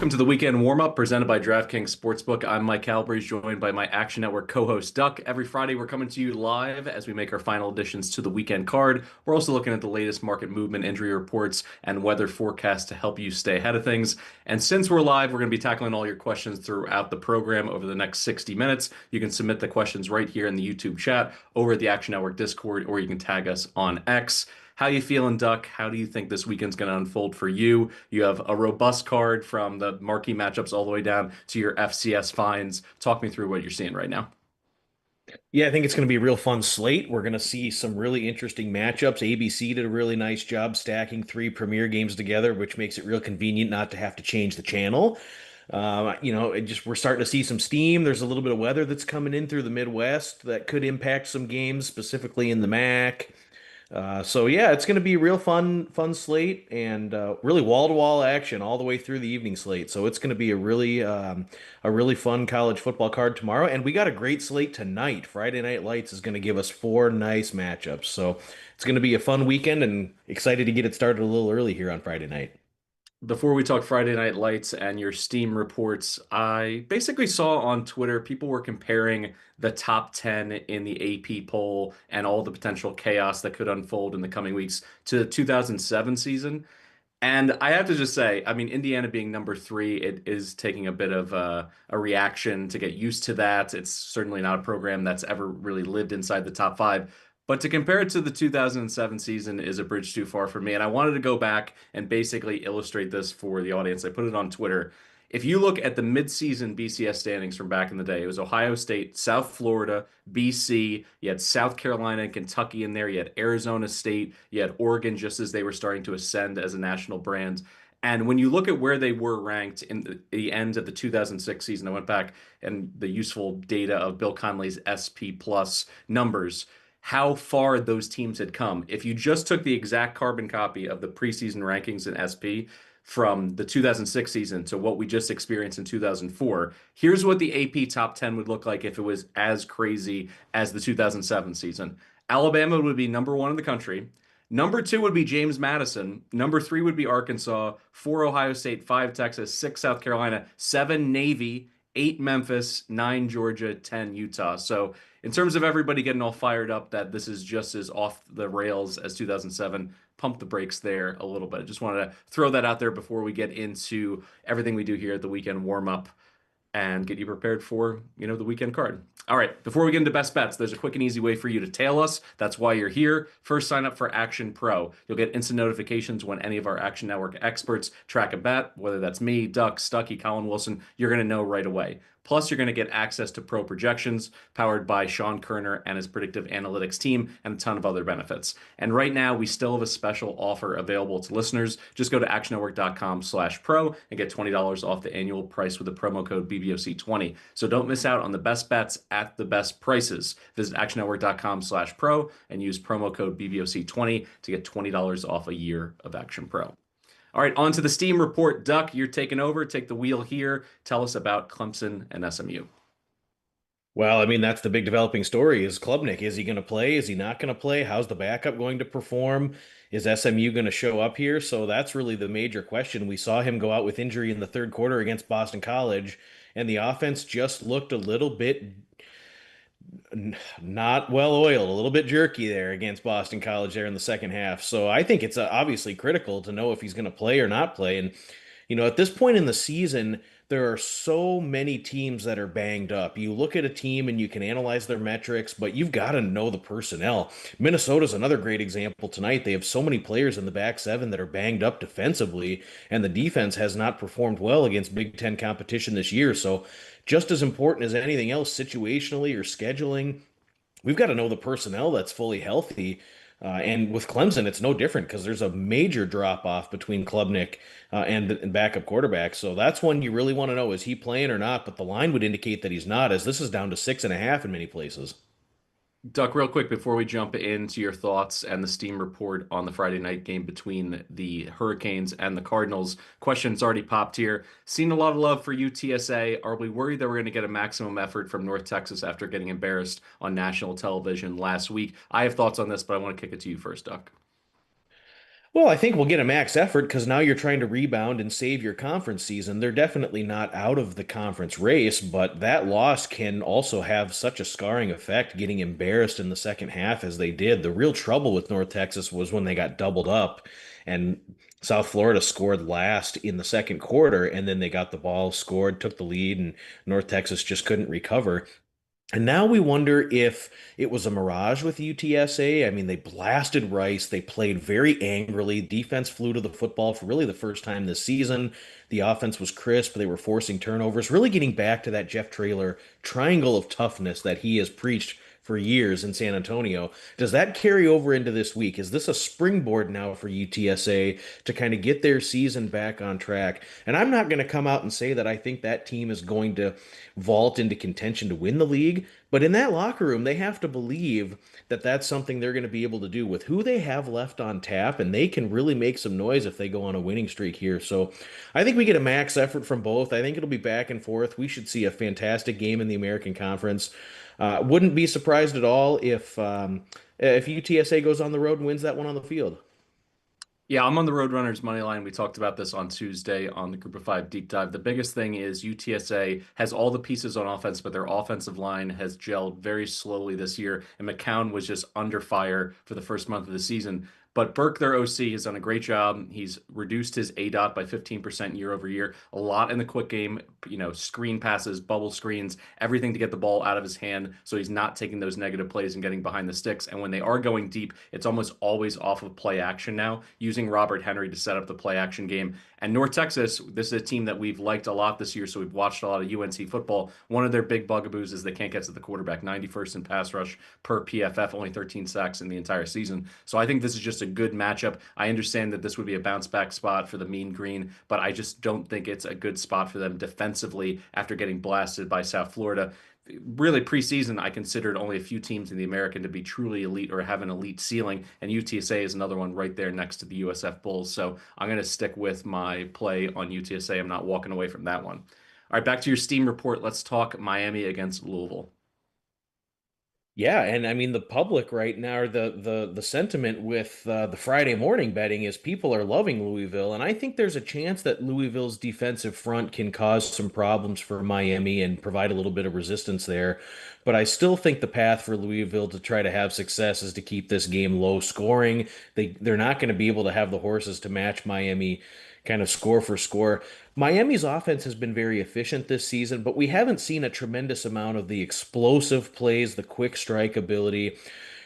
Welcome to the weekend warm-up presented by DraftKings Sportsbook. I'm Mike Calabrese, joined by my Action Network co-host Duck. Every Friday, we're coming to you live as we make our final additions to the weekend card. We're also looking at the latest market movement, injury reports, and weather forecasts to help you stay ahead of things. And since we're live, we're going to be tackling all your questions throughout the program over the next 60 minutes. You can submit the questions right here in the YouTube chat, over at the Action Network Discord, or you can tag us on X. How you feeling, Duck? How do you think this weekend's going to unfold for you? You have a robust card from the marquee matchups all the way down to your FCS finds. Talk me through what you're seeing right now. Yeah, I think it's going to be a real fun slate. We're going to see some really interesting matchups. ABC did a really nice job stacking three premier games together, which makes it real convenient not to have to change the channel. We're starting to see some steam. There's a little bit of weather that's coming in through the Midwest that could impact some games, specifically in the MAC. So yeah, it's going to be a real fun slate and really wall-to-wall action all the way through the evening slate. So it's going to be a really fun college football card tomorrow, and we got a great slate tonight. Friday Night Lights is going to give us four nice matchups. So it's going to be a fun weekend, and excited to get it started a little early here on Friday night. Before we talk Friday Night Lights and your Steam reports, I basically saw on Twitter people were comparing the top 10 in the AP poll and all the potential chaos that could unfold in the coming weeks to the 2007 season. And I have to just say, I mean, Indiana being number three, it is taking a bit of a reaction to get used to that. It's certainly not a program that's ever really lived inside the top five. But to compare it to the 2007 season is a bridge too far for me. And I wanted to go back and basically illustrate this for the audience. I put it on Twitter. If you look at the midseason BCS standings from back in the day, it was Ohio State, South Florida, BC. You had South Carolina and Kentucky in there. You had Arizona State. You had Oregon just as they were starting to ascend as a national brand. And when you look at where they were ranked in the end of the 2006 season, I went back and the useful data of Bill Connelly's SP plus numbers, how far those teams had come. If you just took the exact carbon copy of the preseason rankings in SP from the 2006 season to what we just experienced in 2004, here's what the AP top 10 would look like if it was as crazy as the 2007 season. Alabama would be number one in the country. Number two would be James Madison. Number three would be Arkansas. Four, Ohio State. Five, Texas. Six, South Carolina. Seven, Navy. Eight, Memphis. Nine, Georgia. 10, Utah. So in terms of everybody getting all fired up that this is just as off the rails as 2007, pump the brakes there a little bit. I just wanted to throw that out there before we get into everything we do here at the weekend warm up and get you prepared for, the weekend card. All right, before we get into best bets, there's a quick and easy way for you to tail us. That's why you're here. First, sign up for Action Pro. You'll get instant notifications when any of our Action Network experts track a bet, whether that's me, Duck, Stucky, Colin Wilson, you're going to know right away. Plus, you're going to get access to pro projections powered by Sean Kerner and his predictive analytics team and a ton of other benefits. And right now, we still have a special offer available to listeners. Just go to actionnetwork.com/pro and get $20 off the annual price with the promo code BBOC20. So don't miss out on the best bets at the best prices. Visit actionnetwork.com/pro and use promo code BBOC20 to get $20 off a year of Action Pro. All right, on to the Steam report. Duck, you're taking over. Take the wheel here. Tell us about Clemson and SMU. Well, I mean, that's the big developing story. Is Klubnik, is he going to play? Is he not going to play? How's the backup going to perform? Is SMU going to show up here? So that's really the major question. We saw him go out with injury in the third quarter against Boston College, and the offense just looked a little bit not well oiled, a little bit jerky there against Boston College there in the second half. So I think it's obviously critical to know if he's going to play or not play. And at this point in the season, there are so many teams that are banged up. You look at a team and you can analyze their metrics, but you've got to know the personnel. Minnesota's another great example tonight. They have so many players in the back seven that are banged up defensively, and the defense has not performed well against Big Ten competition this year. So just as important as anything else, situationally or scheduling, we've got to know the personnel that's fully healthy. And with Clemson, it's no different because there's a major drop off between Klubnik and backup quarterback. So that's one you really want to know. Is he playing or not? But the line would indicate that he's not, as this is down to 6.5 in many places. Duck, real quick before we jump into your thoughts and the Steam report on the Friday night game between the Hurricanes and the Cardinals. Questions already popped here. Seen a lot of love for UTSA. Are we worried that we're going to get a maximum effort from North Texas after getting embarrassed on national television last week? I have thoughts on this, but I want to kick it to you first, Duck. Well, I think we'll get a max effort because now you're trying to rebound and save your conference season. They're definitely not out of the conference race, but that loss can also have such a scarring effect, getting embarrassed in the second half as they did. The real trouble with North Texas was when they got doubled up and South Florida scored last in the second quarter, and then they got the ball, scored, took the lead, and North Texas just couldn't recover. And now we wonder if it was a mirage with UTSA. I mean, they blasted Rice. They played very angrily. Defense flew to the football for really the first time this season. The offense was crisp. They were forcing turnovers, really getting back to that Jeff Traylor triangle of toughness that he has preached for years in San Antonio. Does that carry over into this week? Is this a springboard now for UTSA to kind of get their season back on track? And I'm not going to come out and say that I think that team is going to vault into contention to win the league. But in that locker room, they have to believe that that's something they're going to be able to do with who they have left on tap, and they can really make some noise if they go on a winning streak here. So I think we get a max effort from both. I think it'll be back and forth. We should see a fantastic game in the American Conference. Wouldn't be surprised at all if UTSA goes on the road and wins that one on the field. Yeah, I'm on the Roadrunners money line. We talked about this on Tuesday on the Group of Five deep dive. The biggest thing is UTSA has all the pieces on offense, but their offensive line has gelled very slowly this year. And McCown was just under fire for the first month of the season. But Burke, their OC, has done a great job. He's reduced his ADOT by 15% year over year. A lot in the quick game, screen passes, bubble screens, everything to get the ball out of his hand so he's not taking those negative plays and getting behind the sticks. And when they are going deep, it's almost always off of play action now, using Robert Henry to set up the play action game. And North Texas, this is a team that we've liked a lot this year, so we've watched a lot of UNC football. One of their big bugaboos is they can't get to the quarterback, 91st in pass rush per PFF, only 13 sacks in the entire season. So I think this is just a good matchup. I understand that this would be a bounce back spot for the Mean Green, but I just don't think it's a good spot for them defensively after getting blasted by South Florida. Really, preseason, I considered only a few teams in the American to be truly elite or have an elite ceiling, and UTSA is another one right there next to the USF Bulls. So I'm going to stick with my play on UTSA. I'm not walking away from that one. All right, back to your Steam report. Let's talk Miami against Louisville. Yeah, and I mean the public right now, the sentiment with the Friday morning betting is people are loving Louisville, and I think there's a chance that Louisville's defensive front can cause some problems for Miami and provide a little bit of resistance there. But I still think the path for Louisville to try to have success is to keep this game low scoring. They're not going to be able to have the horses to match Miami kind of score for score. Miami's offense has been very efficient this season, but we haven't seen a tremendous amount of the explosive plays, the quick strike ability.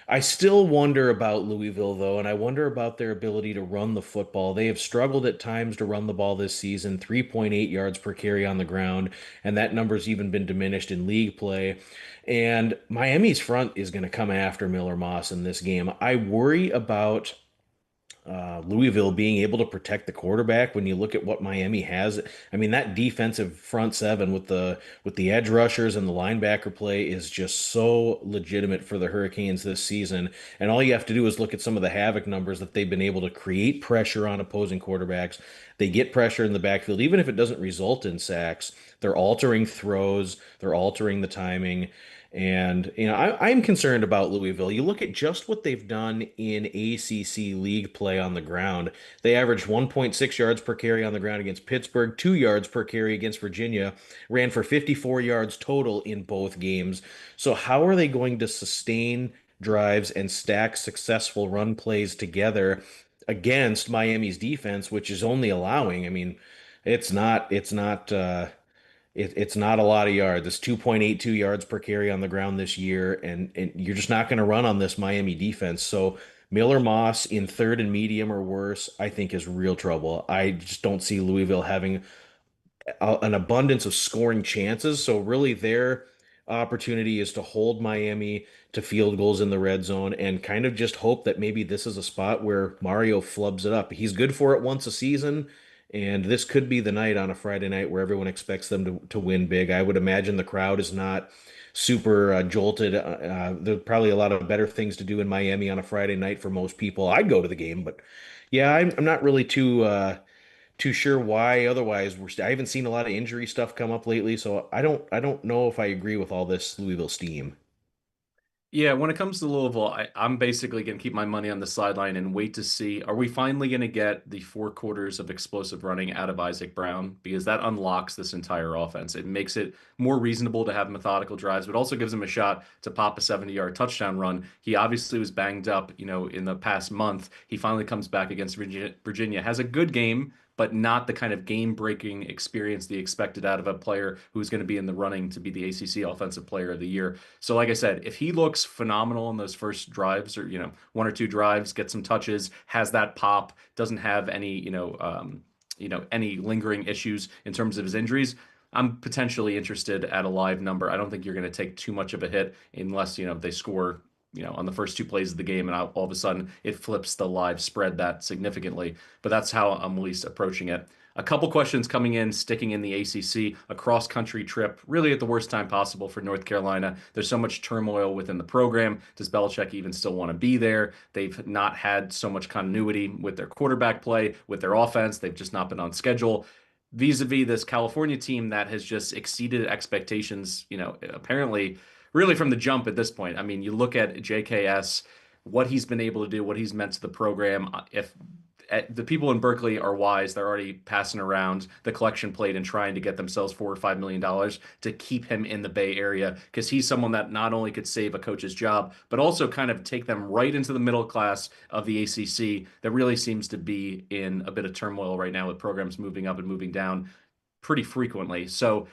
I still wonder about Louisville, though, and I wonder about their ability to run the football. They have struggled at times to run the ball this season, 3.8 yards per carry on the ground, and that number's even been diminished in league play. And Miami's front is going to come after Miller Moss in this game. I worry about Louisville being able to protect the quarterback when you look at what Miami has. I mean, that defensive front seven with the edge rushers and the linebacker play is just so legitimate for the Hurricanes this season. And all you have to do is look at some of the havoc numbers that they've been able to create pressure on opposing quarterbacks. They get pressure in the backfield, even if it doesn't result in sacks. They're altering throws, they're altering the timing. And, I'm concerned about Louisville. You look at just what they've done in ACC league play on the ground. They averaged 1.6 yards per carry on the ground against Pittsburgh, 2 yards per carry against Virginia, ran for 54 yards total in both games. So, how are they going to sustain drives and stack successful run plays together against Miami's defense, which is only allowing, I mean, it's not a lot of yards. It's 2.82 yards per carry on the ground this year, and you're just not going to run on this Miami defense. So Miller Moss in third and medium or worse, I think is real trouble. I just don't see Louisville having an abundance of scoring chances. So really their opportunity is to hold Miami to field goals in the red zone and kind of just hope that maybe this is a spot where Mario flubs it up. He's good for it once a season, and this could be the night on a Friday night where everyone expects them to win big. I would imagine the crowd is not super jolted. There's probably a lot of better things to do in Miami on a Friday night for most people. I'd go to the game, but yeah, I'm not really too sure why. Otherwise, I haven't seen a lot of injury stuff come up lately, so I don't know if I agree with all this Louisville steam. Yeah, when it comes to Louisville, I'm basically going to keep my money on the sideline and wait to see, are we finally going to get the 4 quarters of explosive running out of Isaac Brown? Because that unlocks this entire offense. It makes it more reasonable to have methodical drives, but also gives him a shot to pop a 70-yard touchdown run. He obviously was banged up, in the past month. He finally comes back against Virginia, has a good game, but not the kind of game-breaking experience they expected out of a player who's going to be in the running to be the ACC Offensive Player of the Year. So, like I said, if he looks phenomenal in those first drives, or 1 or 2 drives, gets some touches, has that pop, doesn't have any any lingering issues in terms of his injuries, I'm potentially interested at a live number. I don't think you're going to take too much of a hit unless they score. On the first 2 plays of the game, and all of a sudden it flips the live spread that significantly. But that's how I'm at least approaching it. A couple questions coming in, sticking in the ACC, a cross country trip, really at the worst time possible for North Carolina. There's so much turmoil within the program. Does Belichick even still want to be there? They've not had so much continuity with their quarterback play, with their offense. They've just not been on schedule. Vis-a-vis this California team that has just exceeded expectations, apparently really from the jump at this point. I mean, you look at JKS, what he's been able to do, what he's meant to the program. If the people in Berkeley are wise. They're already passing around the collection plate and trying to get themselves $4 or $5 million to keep him in the Bay Area because he's someone that not only could save a coach's job, but also kind of take them right into the middle class of the ACC that really seems to be in a bit of turmoil right now with programs moving up and moving down pretty frequently. So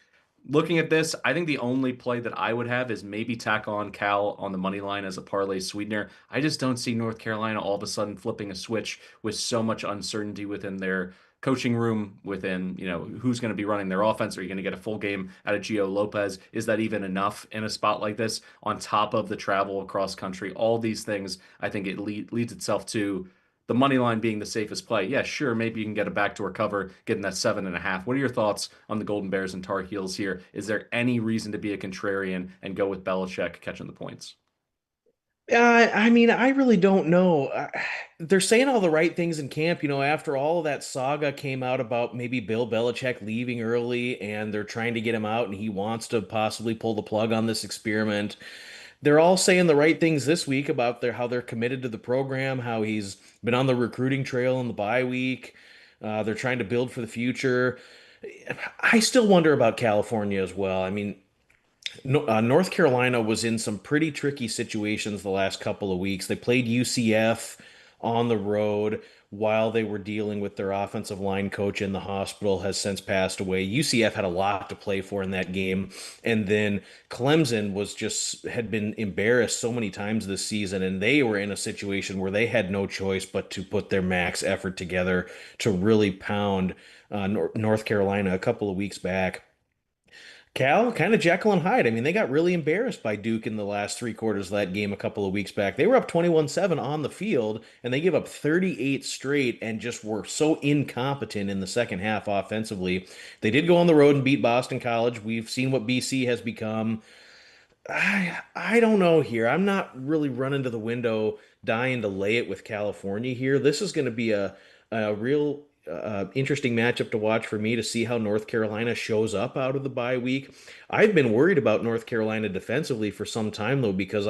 looking at this, I think the only play that I would have is maybe tack on Cal on the money line as a parlay sweetener. I just don't see North Carolina all of a sudden flipping a switch with so much uncertainty within their coaching room, within, who's going to be running their offense. Are you going to get a full game out of Gio Lopez? Is that even enough in a spot like this on top of the travel across country? All these things, I think it leads itself to the money line being the safest play. Yeah, sure, maybe you can get a backdoor cover, getting that 7.5. What are your thoughts on the Golden Bears and Tar Heels here? Is there any reason to be a contrarian and go with Belichick catching the points? I mean, I really don't know. They're saying all the right things in camp. After all of that saga came out about maybe Bill Belichick leaving early and they're trying to get him out and he wants to possibly pull the plug on this experiment. They're all saying the right things this week about how they're committed to the program, how he's been on the recruiting trail in the bye week. They're trying to build for the future. I still wonder about California as well. I mean, no, North Carolina was in some pretty tricky situations the last couple of weeks. They played UCF on the road while they were dealing with their offensive line coach in the hospital, has since passed away. UCF had a lot to play for in that game. And then Clemson had been embarrassed so many times this season, and they were in a situation where they had no choice but to put their max effort together to really pound North Carolina a couple of weeks back. Cal, kind of Jekyll and Hyde. I mean, they got really embarrassed by Duke in the last 3 quarters of that game a couple of weeks back. They were up 21-7 on the field, and they gave up 38 straight and just were so incompetent in the second half offensively. They did go on the road and beat Boston College. We've seen what BC has become. I don't know here. I'm not really running to the window dying to lay it with California here. This is going to be a real interesting matchup to watch for me to see how North Carolina shows up out of the bye week. I've been worried about North Carolina defensively for some time though because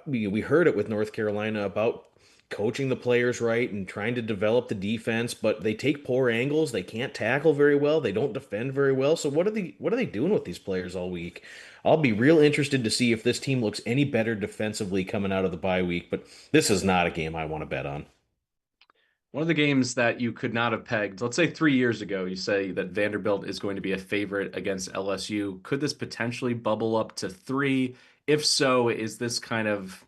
we heard it with North Carolina about coaching the players right and trying to develop the defense, but they take poor angles. They can't tackle very well. They don't defend very well. So what are they doing with these players all week? I'll be real interested to see if this team looks any better defensively coming out of the bye week, but this is not a game I want to bet on. One of the games that you could not have pegged, let's say 3 years ago, you say that Vanderbilt is going to be a favorite against LSU. Could this potentially bubble up to three? If so, is this kind of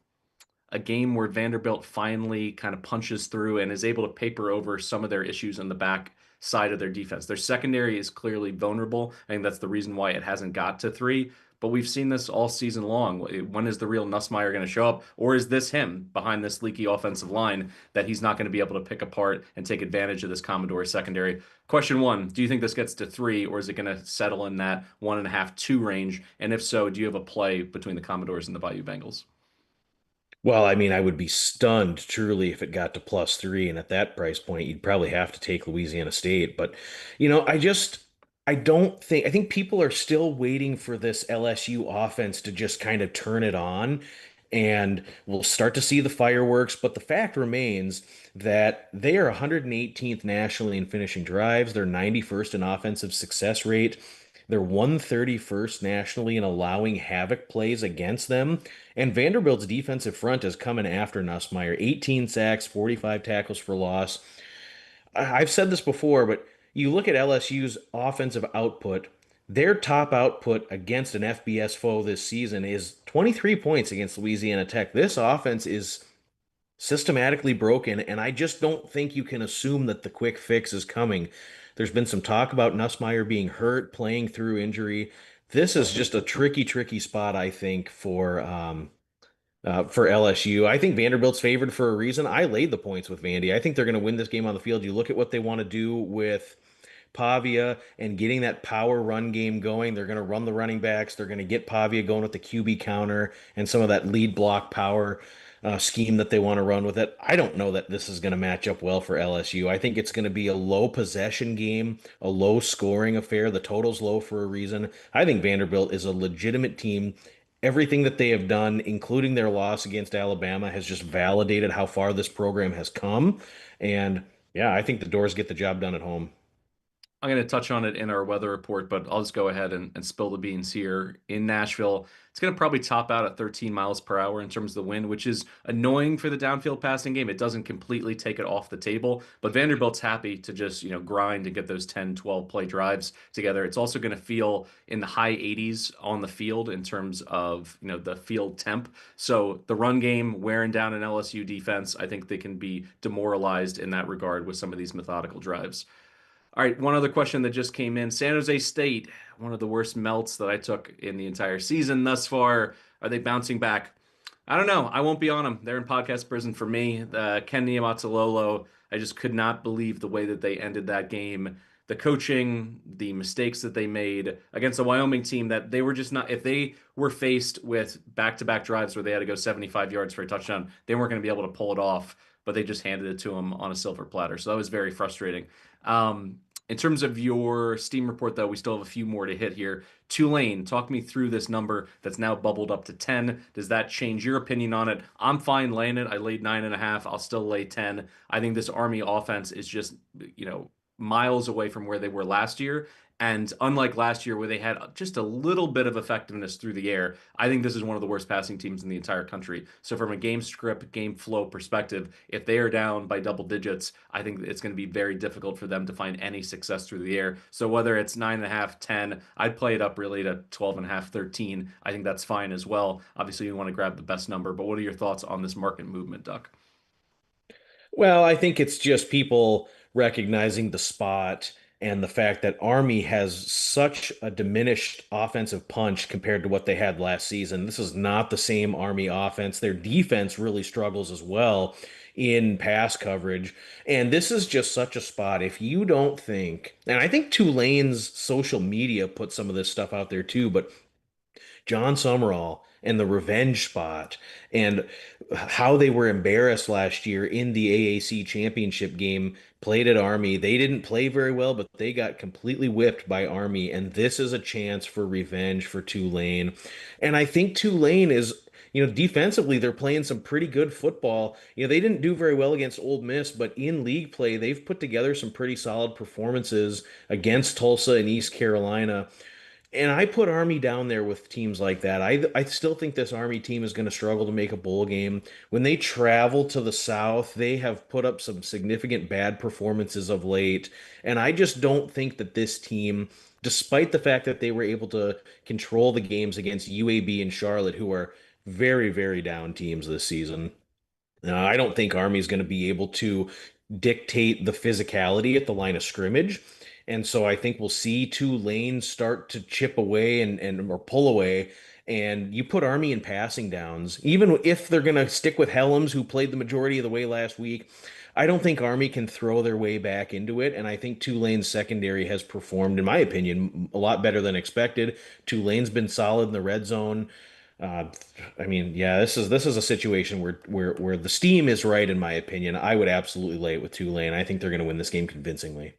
a game where Vanderbilt finally kind of punches through and is able to paper over some of their issues on the back side of their defense? Their secondary is clearly vulnerable. I think that's the reason why it hasn't got to three. But we've seen this all season long. When is the real Nussmeier going to show up? Or is this him behind this leaky offensive line that he's not going to be able to pick apart and take advantage of this Commodore secondary? Question one, do you think this gets to three, or is it going to settle in that 1.5, 2 range? And if so, do you have a play between the Commodores and the Bayou Bengals? Well, I mean, I would be stunned truly if it got to +3, and at that price point, you'd probably have to take Louisiana State. But, I just I think people are still waiting for this LSU offense to just kind of turn it on, and we'll start to see the fireworks. But the fact remains that they are 118th nationally in finishing drives. They're 91st in offensive success rate. They're 131st nationally in allowing havoc plays against them. And Vanderbilt's defensive front is coming after Nussmeier. 18 sacks, 45 tackles for loss. I've said this before, but you look at LSU's offensive output, their top output against an FBS foe this season is 23 points against Louisiana Tech. This offense is systematically broken, and I just don't think you can assume that the quick fix is coming. There's been some talk about Nussmeier being hurt, playing through injury. This is just a tricky, tricky spot, I think, for LSU. I think Vanderbilt's favored for a reason. I laid the points with Vandy. I think they're going to win this game on the field. You look at what they want to do with Pavia and getting that power run game going. They're going to run the running backs. They're going to get Pavia going with the QB counter and some of that lead block power scheme that they want to run with it. I don't know that this is going to match up well for LSU. I think it's going to be a low possession game, a low scoring affair. The total's low for a reason. I think Vanderbilt is a legitimate team. Everything that they have done, including their loss against Alabama, has just validated how far this program has come. And yeah, I think the Doors get the job done at home. I'm going to touch on it in our weather report, but I'll just go ahead and spill the beans here. In Nashville, it's going to probably top out at 13 miles per hour in terms of the wind, which is annoying for the downfield passing game. It doesn't completely take it off the table, but Vanderbilt's happy to just, grind and get those 10, 12 play drives together. It's also going to feel in the high 80s on the field in terms of, the field temp. So the run game wearing down an LSU defense, I think they can be demoralized in that regard with some of these methodical drives. All right, one other question that just came in. San Jose State, one of the worst melts that I took in the entire season thus far. Are they bouncing back? I don't know. I won't be on them. They're in podcast prison for me. Ken Niumatalolo, I just could not believe the way that they ended that game. The coaching, the mistakes that they made against a Wyoming team that they were just not, if they were faced with back-to-back drives where they had to go 75 yards for a touchdown, they weren't going to be able to pull it off, but they just handed it to them on a silver platter. So that was very frustrating. In terms of your Steam report, though, we still have a few more to hit here. Tulane, talk me through this number that's now bubbled up to 10. Does that change your opinion on it? I'm fine laying it. I laid 9.5. I'll still lay 10. I think this Army offense is just, miles away from where they were last year. And unlike last year, where they had just a little bit of effectiveness through the air, I think this is one of the worst passing teams in the entire country. So, from a game script, game flow perspective, if they are down by double digits, I think it's going to be very difficult for them to find any success through the air. So, whether it's 9.5, 10, I'd play it up really to 12.5, 13. I think that's fine as well. Obviously, you want to grab the best number, but what are your thoughts on this market movement, Duck? Well, I think it's just people recognizing the spot and the fact that Army has such a diminished offensive punch compared to what they had last season. This is not the same Army offense. Their defense really struggles as well in pass coverage. And this is just such a spot. If you don't think, and I think Tulane's social media put some of this stuff out there too, but John Summerall and the revenge spot and how they were embarrassed last year in the AAC championship game played at Army. They didn't play very well, but they got completely whipped by Army. And this is a chance for revenge for Tulane. And I think Tulane is. Defensively, they're playing some pretty good football. They didn't do very well against Ole Miss, but in league play, they've put together some pretty solid performances against Tulsa and East Carolina. And I put Army down there with teams like that. I still think this Army team is going to struggle to make a bowl game. When they travel to the South, they have put up some significant bad performances of late. And I just don't think that this team, despite the fact that they were able to control the games against UAB and Charlotte, who are very, very down teams this season, I don't think Army's going to be able to dictate the physicality at the line of scrimmage. And so I think we'll see two lanes start to chip away and or pull away. And you put Army in passing downs, even if they're going to stick with Helms, who played the majority of the way last week. I don't think Army can throw their way back into it. And I think Tulane's secondary has performed, in my opinion, a lot better than expected. Tulane's been solid in the red zone. Uh, I mean, yeah, this is a situation where the steam is right, in my opinion. I would absolutely lay it with Tulane. I think they're going to win this game convincingly.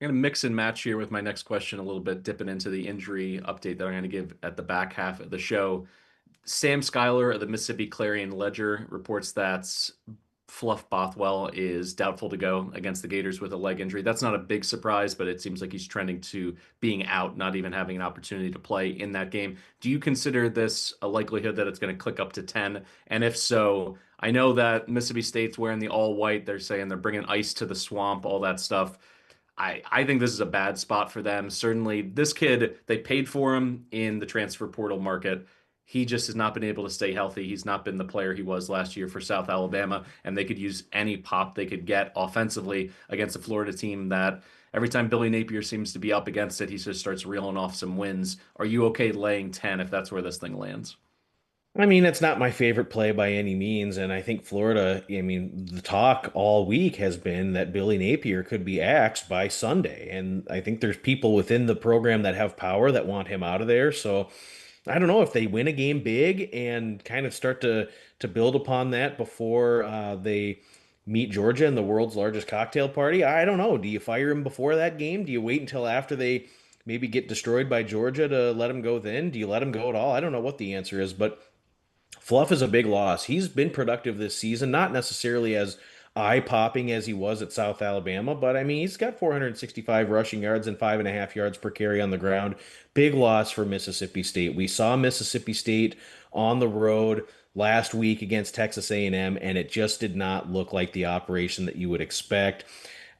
I'm going to mix and match here with my next question a little bit, dipping into the injury update that I'm going to give at the back half of the show. Sam Schuyler of the Mississippi Clarion Ledger reports that Fluff Bothwell is doubtful to go against the Gators with a leg injury. That's not a big surprise, but it seems like he's trending to being out, not even having an opportunity to play in that game. Do you consider this a likelihood that it's going to click up to 10? And if so, I know that Mississippi State's wearing the all white. They're saying they're bringing ice to the swamp, all that stuff. I think this is a bad spot for them. Certainly, this kid, they paid for him in the transfer portal market. He just has not been able to stay healthy. He's not been the player he was last year for South Alabama, and they could use any pop they could get offensively against a Florida team that every time Billy Napier seems to be up against it, he just starts reeling off some wins. Are you okay laying 10 if that's where this thing lands? I mean, it's not my favorite play by any means, and I think Florida, I mean, the talk all week has been that Billy Napier could be axed by Sunday, and I think there's people within the program that have power that want him out of there. So I don't know if they win a game big and kind of start to build upon that before they meet Georgia in the world's largest cocktail party. I don't know. Do you fire him before that game? Do you wait until after they maybe get destroyed by Georgia to let him go then? Do you let him go at all? I don't know what the answer is, but Fluff is a big loss. He's been productive this season, not necessarily as eye-popping as he was at South Alabama, but I mean, he's got 465 rushing yards and 5.5 yards per carry on the ground. Big loss for Mississippi State. We saw Mississippi State on the road last week against Texas A&M, and it just did not look like the operation that you would expect.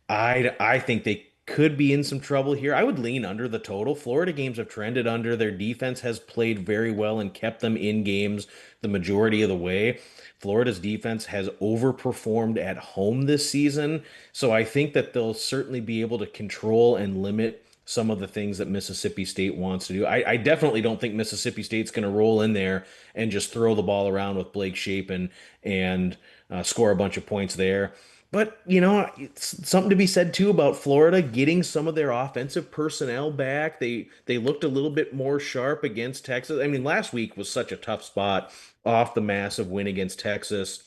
I think they could be in some trouble here. I would lean under the total. Florida games have trended under. Their defense has played very well and kept them in games the majority of the way. Florida's defense has overperformed at home this season. So I think that they'll certainly be able to control and limit some of the things that Mississippi State wants to do. I definitely don't think Mississippi State's going to roll in there and just throw the ball around with Blake Shapen and score a bunch of points there. But, you know, it's something to be said too about Florida getting some of their offensive personnel back. They looked a little bit more sharp against Texas. I mean, last week was such a tough spot off the massive win against Texas.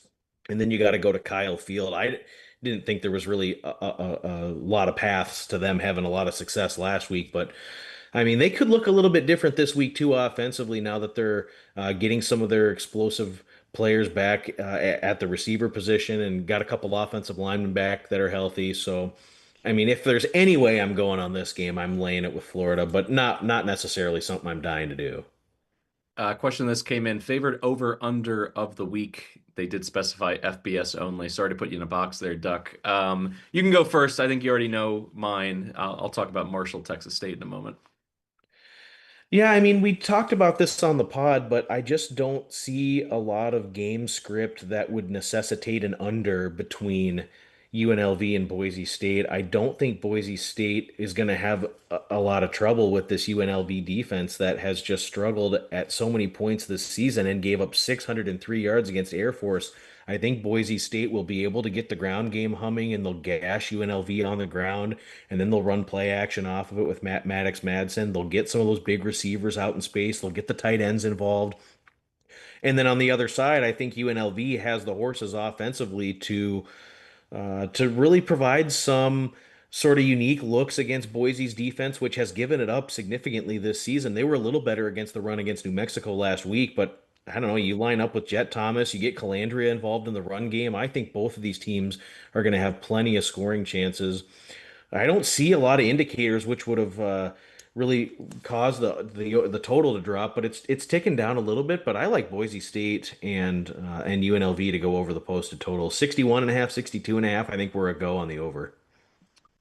And then you got to go to Kyle Field. I didn't think there was really a lot of paths to them having a lot of success last week, but I mean, they could look a little bit different this week too offensively now that they're getting some of their explosive players back at the receiver position and got a couple offensive linemen back that are healthy. So, I mean, if there's any way I'm going on this game, I'm laying it with Florida, but not necessarily something I'm dying to do. Question this came in. Favored over under of the week. They did specify FBS only. Sorry to put you in a box there, Duck. You can go first. I think you already know mine. I'll talk about Marshall, Texas State in a moment. Yeah, I mean, we talked about this on the pod, but I just don't see a lot of game script that would necessitate an under between UNLV and Boise State. I don't think Boise State is going to have a lot of trouble with this UNLV defense that has just struggled at so many points this season and gave up 603 yards against Air Force. I think Boise State will be able to get the ground game humming and they'll gash UNLV on the ground and then they'll run play action off of it with Matt Maddox Madsen. They'll get some of those big receivers out in space. They'll get the tight ends involved. And then on the other side, I think UNLV has the horses offensively to really provide some sort of unique looks against Boise's defense, which has given it up significantly this season. They were a little better against the run against New Mexico last week, but I don't know. You line up with Jet Thomas, you get Calandria involved in the run game. I think both of these teams are going to have plenty of scoring chances. I don't see a lot of indicators which would have really caused the total to drop, but it's ticking down a little bit. But I like Boise State and UNLV to go over the posted total 61.5, 62.5. I think we're a go on the over.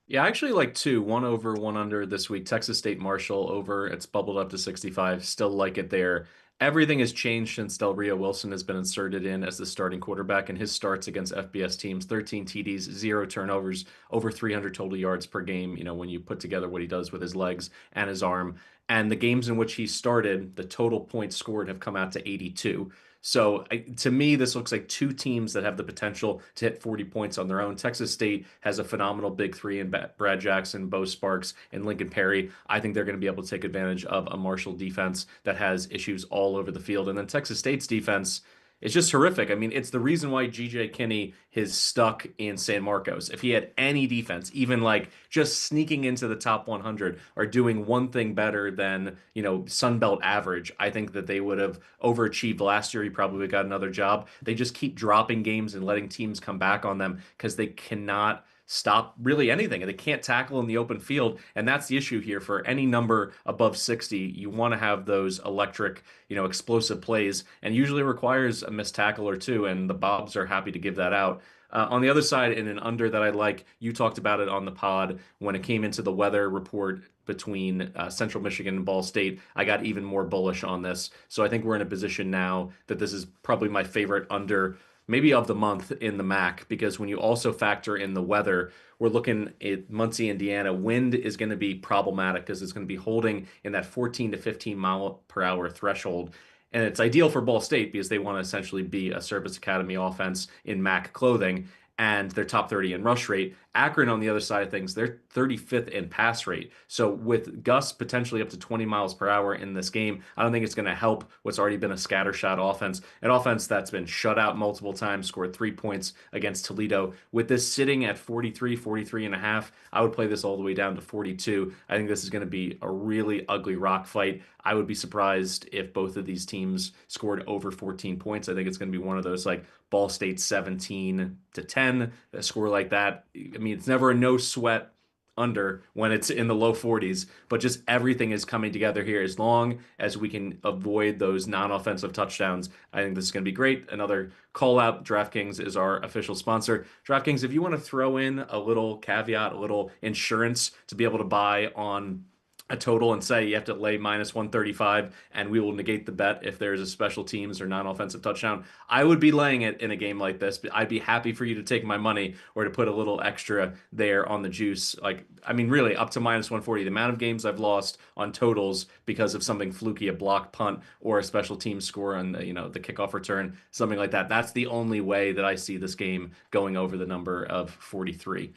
Yeah, I actually like two, one over, one under this week. Texas State Marshall over. It's bubbled up to 65. Still like it there. Everything has changed since Del Rio Wilson has been inserted in as the starting quarterback, and his starts against FBS teams, 13 TDs, zero turnovers, over 300 total yards per game, when you put together what he does with his legs and his arm. And the games in which he started, the total points scored have come out to 82. So to me, this looks like two teams that have the potential to hit 40 points on their own. Texas State has a phenomenal big three in Brad Jackson, Bo Sparks, and Lincoln Perry. I think they're going to be able to take advantage of a Marshall defense that has issues all over the field. And then Texas State's defense, It's just horrific. I mean, it's the reason why GJ Kinney is stuck in San Marcos. If he had any defense, even like just sneaking into the top 100 or doing one thing better than, Sun Belt average, I think that they would have overachieved last year. He probably got another job. They just keep dropping games and letting teams come back on them because they cannot stop really anything. They can't tackle in the open field. And that's the issue here for any number above 60. You want to have those electric, explosive plays, and usually requires a missed tackle or two. And the Bobs are happy to give that out. On the other side, in an under that I like, you talked about it on the pod when it came into the weather report between Central Michigan and Ball State. I got even more bullish on this. So I think we're in a position now that this is probably my favorite under maybe of the month in the MAC, because when you also factor in the weather, we're looking at Muncie, Indiana. Wind is going to be problematic because it's going to be holding in that 14 to 15 mile per hour threshold. And it's ideal for Ball State because they want to essentially be a Service Academy offense in MAC clothing, and they're top 30 in rush rate. Akron, on the other side of things, they're 35th in pass rate. So with gusts potentially up to 20 miles per hour in this game, I don't think it's going to help what's already been a scattershot offense, an offense that's been shut out multiple times, scored 3 points against Toledo. With this sitting at 43, 43 and a half, I would play this all the way down to 42. I think this is going to be a really ugly rock fight. I would be surprised if both of these teams scored over 14 points. I think it's going to be one of those like Ball State 17 to 10, a score like that. I mean, it's never a no sweat under when it's in the low 40s, but just everything is coming together here. As long as we can avoid those non-offensive touchdowns, I think this is going to be great. Another call out, DraftKings is our official sponsor. DraftKings, if you want to throw in a little caveat, a little insurance to be able to buy on a total and say you have to lay minus 135 and we will negate the bet if there's a special teams or non-offensive touchdown. I would be laying it in a game like this, but I'd be happy for you to take my money or to put a little extra there on the juice. Like, I mean, really up to minus 140. The amount of games I've lost on totals because of something fluky, a block punt or a special team score on the kickoff return, something like that. That's the only way that I see this game going over the number of 43.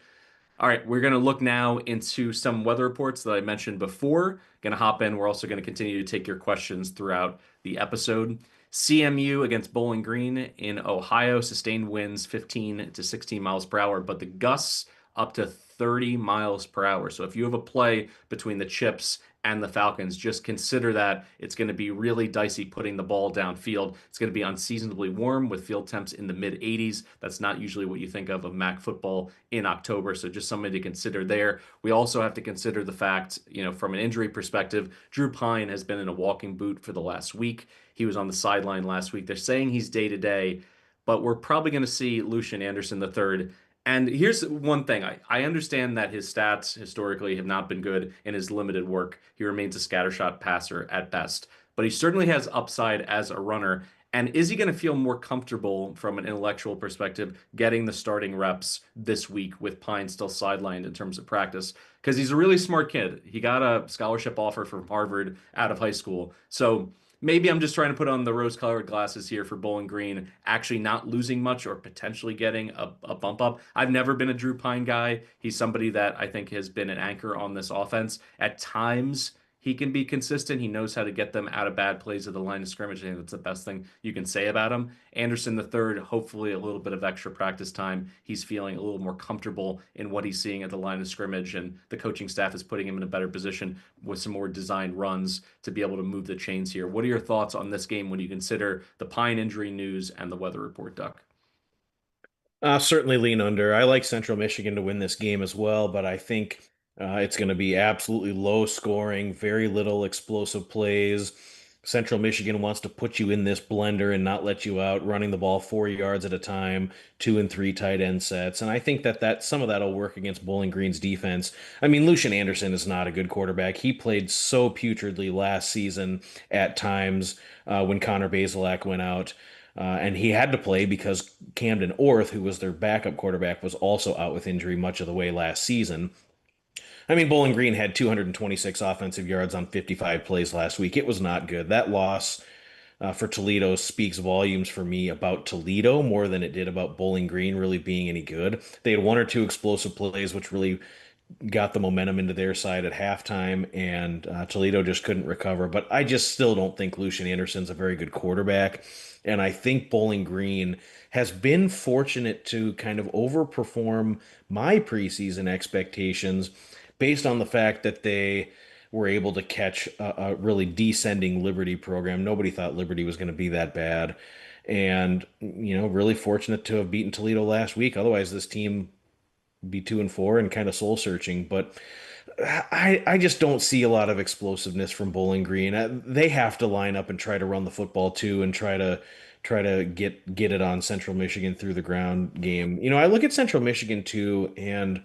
All right, we're going to look now into some weather reports that I mentioned before. Going to hop in. We're also going to continue to take your questions throughout the episode. CMU against Bowling Green in Ohio, sustained winds 15 to 16 miles per hour, but the gusts up to 30 miles per hour. So if you have a play between the Chips and the Falcons, just consider that it's going to be really dicey putting the ball downfield. It's going to be unseasonably warm with field temps in the mid 80s. That's not usually what you think of MAC football in October. So just something to consider there. We also have to consider the fact, from an injury perspective, Drew Pine has been in a walking boot for the last week. He was on the sideline last week. They're saying he's day to day, but we're probably going to see Lucian Anderson III. And here's one thing. I understand that his stats historically have not been good in his limited work. He remains a scattershot passer at best, but he certainly has upside as a runner. And is he going to feel more comfortable from an intellectual perspective getting the starting reps this week with Pine still sidelined in terms of practice? Because he's a really smart kid. He got a scholarship offer from Harvard out of high school. So maybe I'm just trying to put on the rose-colored glasses here for Bowling Green, actually not losing much or potentially getting a bump up. I've never been a Drew Pine guy. He's somebody that I think has been an anchor on this offense. At times, he can be consistent. He knows how to get them out of bad plays at the line of scrimmage. I think that's the best thing you can say about him. Anderson the third, hopefully a little bit of extra practice time. He's feeling a little more comfortable in what he's seeing at the line of scrimmage, and the coaching staff is putting him in a better position with some more designed runs to be able to move the chains here. What are your thoughts on this game when you consider the Pine injury news and the weather report, Duck? Certainly lean under. I like Central Michigan to win this game as well, but I think it's going to be absolutely low scoring, very little explosive plays. Central Michigan wants to put you in this blender and not let you out, running the ball 4 yards at a time, 2 and 3 tight end sets. And I think that some of that'll work against Bowling Green's defense. I mean, Lucian Anderson is not a good quarterback. He played so putridly last season at times when Connor Bazelak went out. And he had to play because Camden Orth, who was their backup quarterback, was also out with injury much of the way last season. I mean, Bowling Green had 226 offensive yards on 55 plays last week. It was not good. That loss for Toledo speaks volumes for me about Toledo more than it did about Bowling Green really being any good. They had one or two explosive plays, which really got the momentum into their side at halftime, and Toledo just couldn't recover. But I just still don't think Lucian Anderson's a very good quarterback. And I think Bowling Green has been fortunate to kind of overperform my preseason expectations based on the fact that they were able to catch a really descending Liberty program. Nobody thought Liberty was going to be that bad. And, really fortunate to have beaten Toledo last week. Otherwise, this team be 2-4 and kind of soul searching. But I just don't see a lot of explosiveness from Bowling Green. They have to line up and try to run the football too, and try to get it on Central Michigan through the ground game. I look at Central Michigan too, and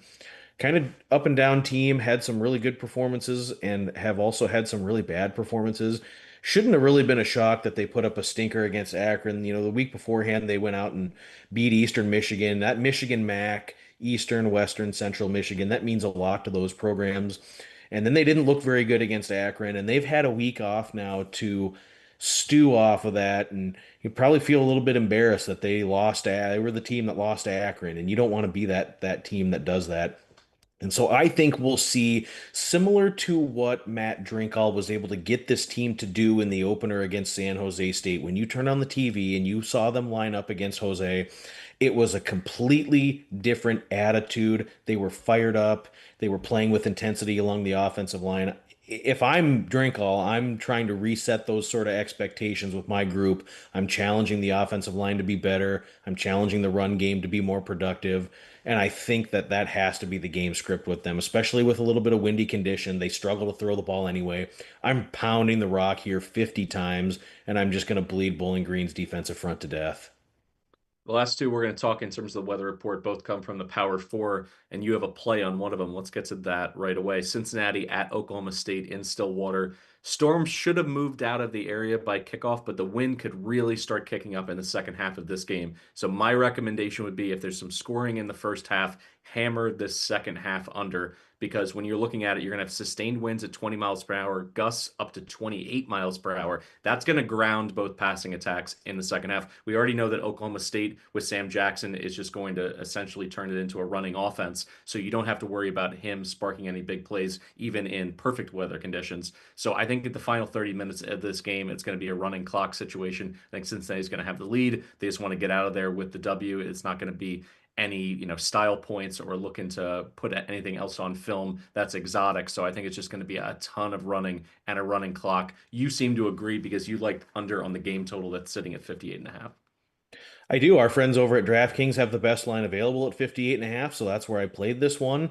kind of up and down team, had some really good performances and have also had some really bad performances. Shouldn't have really been a shock that they put up a stinker against Akron. The week beforehand they went out and beat Eastern Michigan. That Michigan MAC, Eastern, Western, Central Michigan, that means a lot to those programs. And then they didn't look very good against Akron, and they've had a week off now to stew off of that, and you probably feel a little bit embarrassed that they were the team that lost to Akron, and you don't want to be that team that does that. And so I think we'll see similar to what Matt Drinkall was able to get this team to do in the opener against San Jose State. When you turned on the TV and you saw them line up against Jose, it was a completely different attitude. They were fired up. They were playing with intensity along the offensive line. If I'm Drinkall, I'm trying to reset those sort of expectations with my group. I'm challenging the offensive line to be better. I'm challenging the run game to be more productive. And I think that has to be the game script with them, especially with a little bit of windy condition. They struggle to throw the ball anyway. I'm pounding the rock here 50 times, and I'm just going to bleed Bowling Green's defensive front to death. The last two we're going to talk in terms of the weather report both come from the Power Four, and you have a play on one of them. Let's get to that right away. Cincinnati at Oklahoma State in Stillwater. Storm should have moved out of the area by kickoff, but the wind could really start kicking up in the second half of this game. So my recommendation would be if there's some scoring in the first half, hammer this second half under, because when you're looking at it, you're going to have sustained winds at 20 miles per hour, gusts up to 28 miles per hour. That's going to ground both passing attacks in the second half. We already know that Oklahoma State with Sam Jackson is just going to essentially turn it into a running offense. So you don't have to worry about him sparking any big plays, even in perfect weather conditions. So I think at the final 30 minutes of this game, it's going to be a running clock situation. I think Cincinnati's going to have the lead. They just want to get out of there with the W. It's not going to be any style points or looking to put anything else on film that's exotic. So I think it's just going to be a ton of running and a running clock. You seem to agree because you liked under on the game total that's sitting at 58.5. I do. Our friends over at DraftKings have the best line available at 58.5, so that's where I played this one.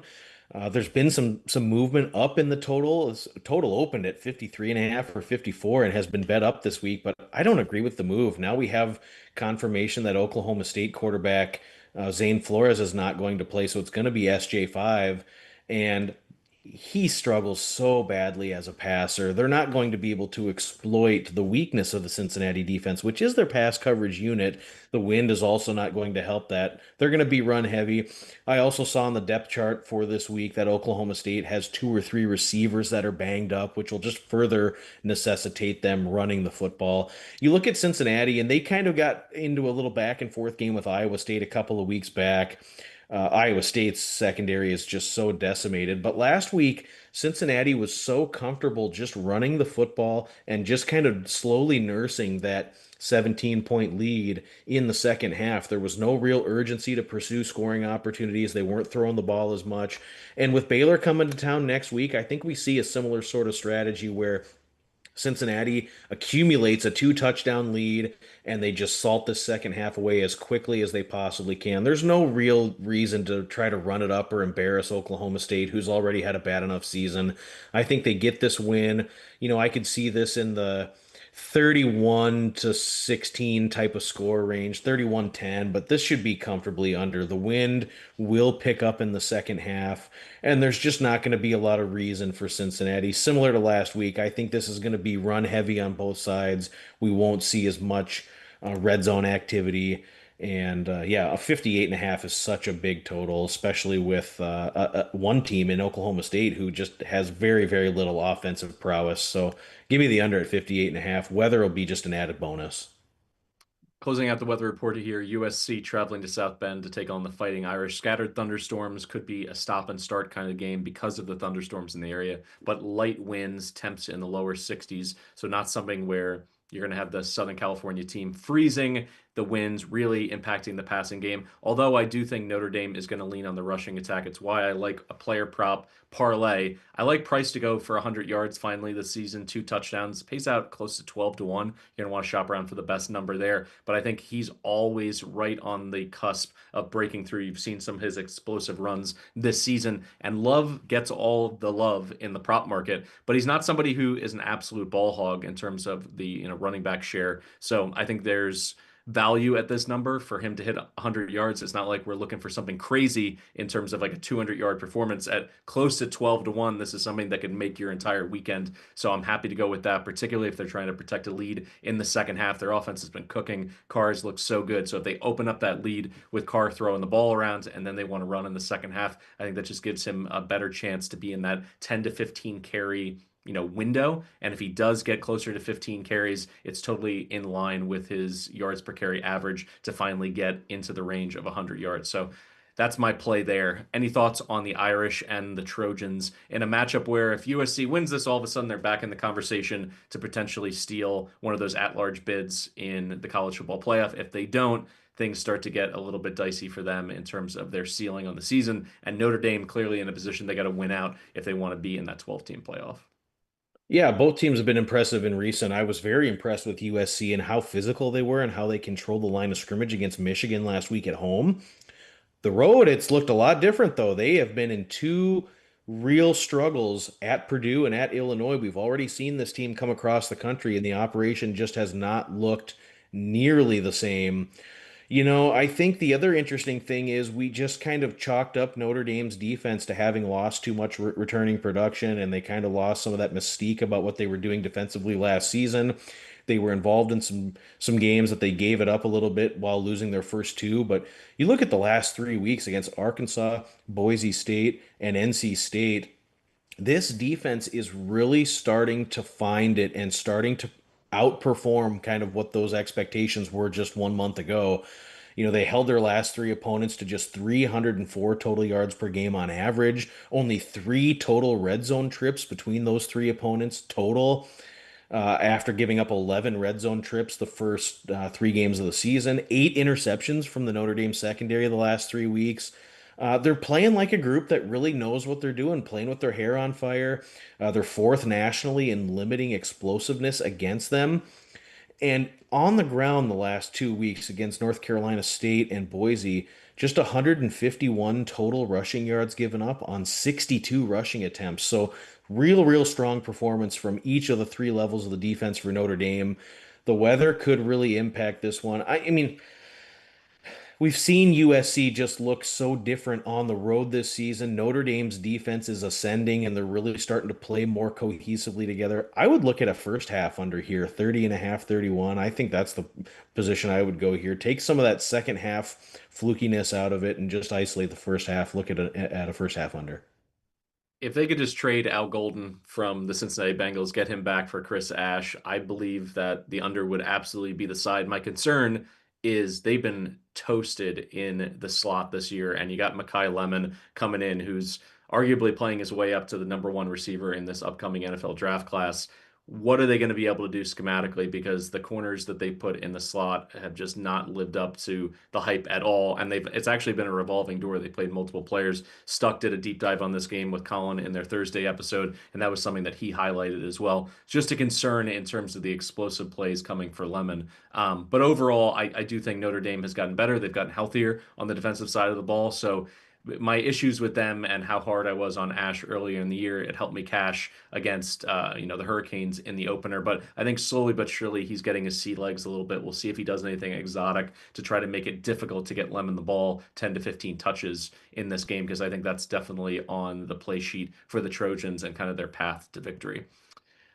There's been some movement up in the total. Total opened at 53.5 or 54 and has been bet up this week, but I don't agree with the move. Now we have confirmation that Oklahoma State quarterback Zane Flores is not going to play, so it's going to be SJ5, and he struggles so badly as a passer. They're not going to be able to exploit the weakness of the Cincinnati defense, which is their pass coverage unit. The wind is also not going to help that. They're going to be run heavy. I also saw on the depth chart for this week that Oklahoma State has 2 or 3 receivers that are banged up, which will just further necessitate them running the football. You look at Cincinnati, and they kind of got into a little back and forth game with Iowa State a couple of weeks back. Iowa State's secondary is just so decimated. But last week, Cincinnati was so comfortable just running the football and just kind of slowly nursing that 17-point lead in the second half. There was no real urgency to pursue scoring opportunities. They weren't throwing the ball as much. And with Baylor coming to town next week, I think we see a similar sort of strategy where Cincinnati accumulates a 2 touchdown lead and they just salt this second half away as quickly as they possibly can. There's no real reason to try to run it up or embarrass Oklahoma State, who's already had a bad enough season. I think they get this win. I could see this in the 31-16 type of score range, 31-10, but this should be comfortably under. The wind will pick up in the second half, and there's just not going to be a lot of reason for Cincinnati. Similar to last week, I think this is going to be run heavy on both sides. We won't see as much red zone activity. And yeah, a 58.5 is such a big total, especially with one team in Oklahoma State who just has very, very little offensive prowess. So give me the under at 58.5. Weather will be just an added bonus. Closing out the weather report here, USC traveling to South Bend to take on the Fighting Irish. Scattered thunderstorms could be a stop and start kind of game because of the thunderstorms in the area, but light winds, temps in the lower 60s. So not something where you're going to have the Southern California team freezing, the winds really impacting the passing game. Although I do think Notre Dame is going to lean on the rushing attack. It's why I like a player prop parlay. I like Price to go for 100 yards finally this season, 2 touchdowns, pays out close to 12 to 1. You're going to want to shop around for the best number there. But I think he's always right on the cusp of breaking through. You've seen some of his explosive runs this season, and Love gets all the love in the prop market, but he's not somebody who is an absolute ball hog in terms of the running back share. So I think there's value at this number for him to hit 100 yards. It's not like we're looking for something crazy in terms of like a 200-yard performance at close to 12 to 1. This is something that can make your entire weekend. So I'm happy to go with that, particularly if they're trying to protect a lead in the second half. Their offense has been cooking. Carr's looks so good. So if they open up that lead with Carr throwing the ball around and then they want to run in the second half, I think that just gives him a better chance to be in that 10 to 15 carry window. And if he does get closer to 15 carries, it's totally in line with his yards per carry average to finally get into the range of 100 yards. So that's my play there. Any thoughts on the Irish and the Trojans in a matchup where if USC wins this, all of a sudden they're back in the conversation to potentially steal one of those at-large bids in the college football playoff? If they don't, things start to get a little bit dicey for them in terms of their ceiling on the season. And Notre Dame clearly in a position they got to win out if they want to be in that 12-team playoff. Yeah, both teams have been impressive in recent. I was very impressed with USC and how physical they were and how they controlled the line of scrimmage against Michigan last week at home. The road, it's looked a lot different though. They have been in two real struggles at Purdue and at Illinois. We've already seen this team come across the country, and the operation just has not looked nearly the same. I think the other interesting thing is we just kind of chalked up Notre Dame's defense to having lost too much returning production, and they kind of lost some of that mystique about what they were doing defensively last season. They were involved in some games that they gave it up a little bit while losing their first two, but you look at the last 3 weeks against Arkansas, Boise State, and NC State, this defense is really starting to find it and starting to outperform kind of what those expectations were just 1 month ago. They held their last three opponents to just 304 total yards per game on average, only three total red zone trips between those three opponents total after giving up 11 red zone trips the first 3 games of the season, 8 interceptions from the Notre Dame secondary the last 3 weeks. They're playing like a group that really knows what they're doing, playing with their hair on fire. They're fourth nationally in limiting explosiveness against them. And on the ground the last 2 weeks against North Carolina State and Boise, just 151 total rushing yards given up on 62 rushing attempts. So real strong performance from each of the three levels of the defense for Notre Dame. The weather could really impact this one. I mean, we've seen USC just look so different on the road this season. Notre Dame's defense is ascending and they're really starting to play more cohesively together. I would look at a first half under here, 30 and a half, 31. I think that's the position I would go here. Take some of that second half flukiness out of it and just isolate the first half. Look at a first half under. If they could just trade Al Golden from the Cincinnati Bengals, get him back for Chris Ash, I believe that the under would absolutely be the side. My concern is they've been toasted in the slot this year, and you got Makai Lemon coming in, who's arguably playing his way up to the number one receiver in this upcoming NFL draft class. What are they going to be able to do schematically? Because the corners that they put in the slot have just not lived up to the hype at all. And it's actually been a revolving door. They played multiple players. Stuck did a deep dive on this game with Colin in their Thursday episode, and that was something that he highlighted as well. It's just a concern in terms of the explosive plays coming for Lemon. But overall, I do think Notre Dame has gotten better. They've gotten healthier on the defensive side of the ball. So my issues with them and how hard I was on Ash earlier in the year, it helped me cash against the Hurricanes in the opener. But I think slowly but surely he's getting his sea legs a little bit. We'll see if he does anything exotic to try to make it difficult to get Lemon the ball 10 to 15 touches in this game, because I think that's definitely on the play sheet for the Trojans and kind of their path to victory.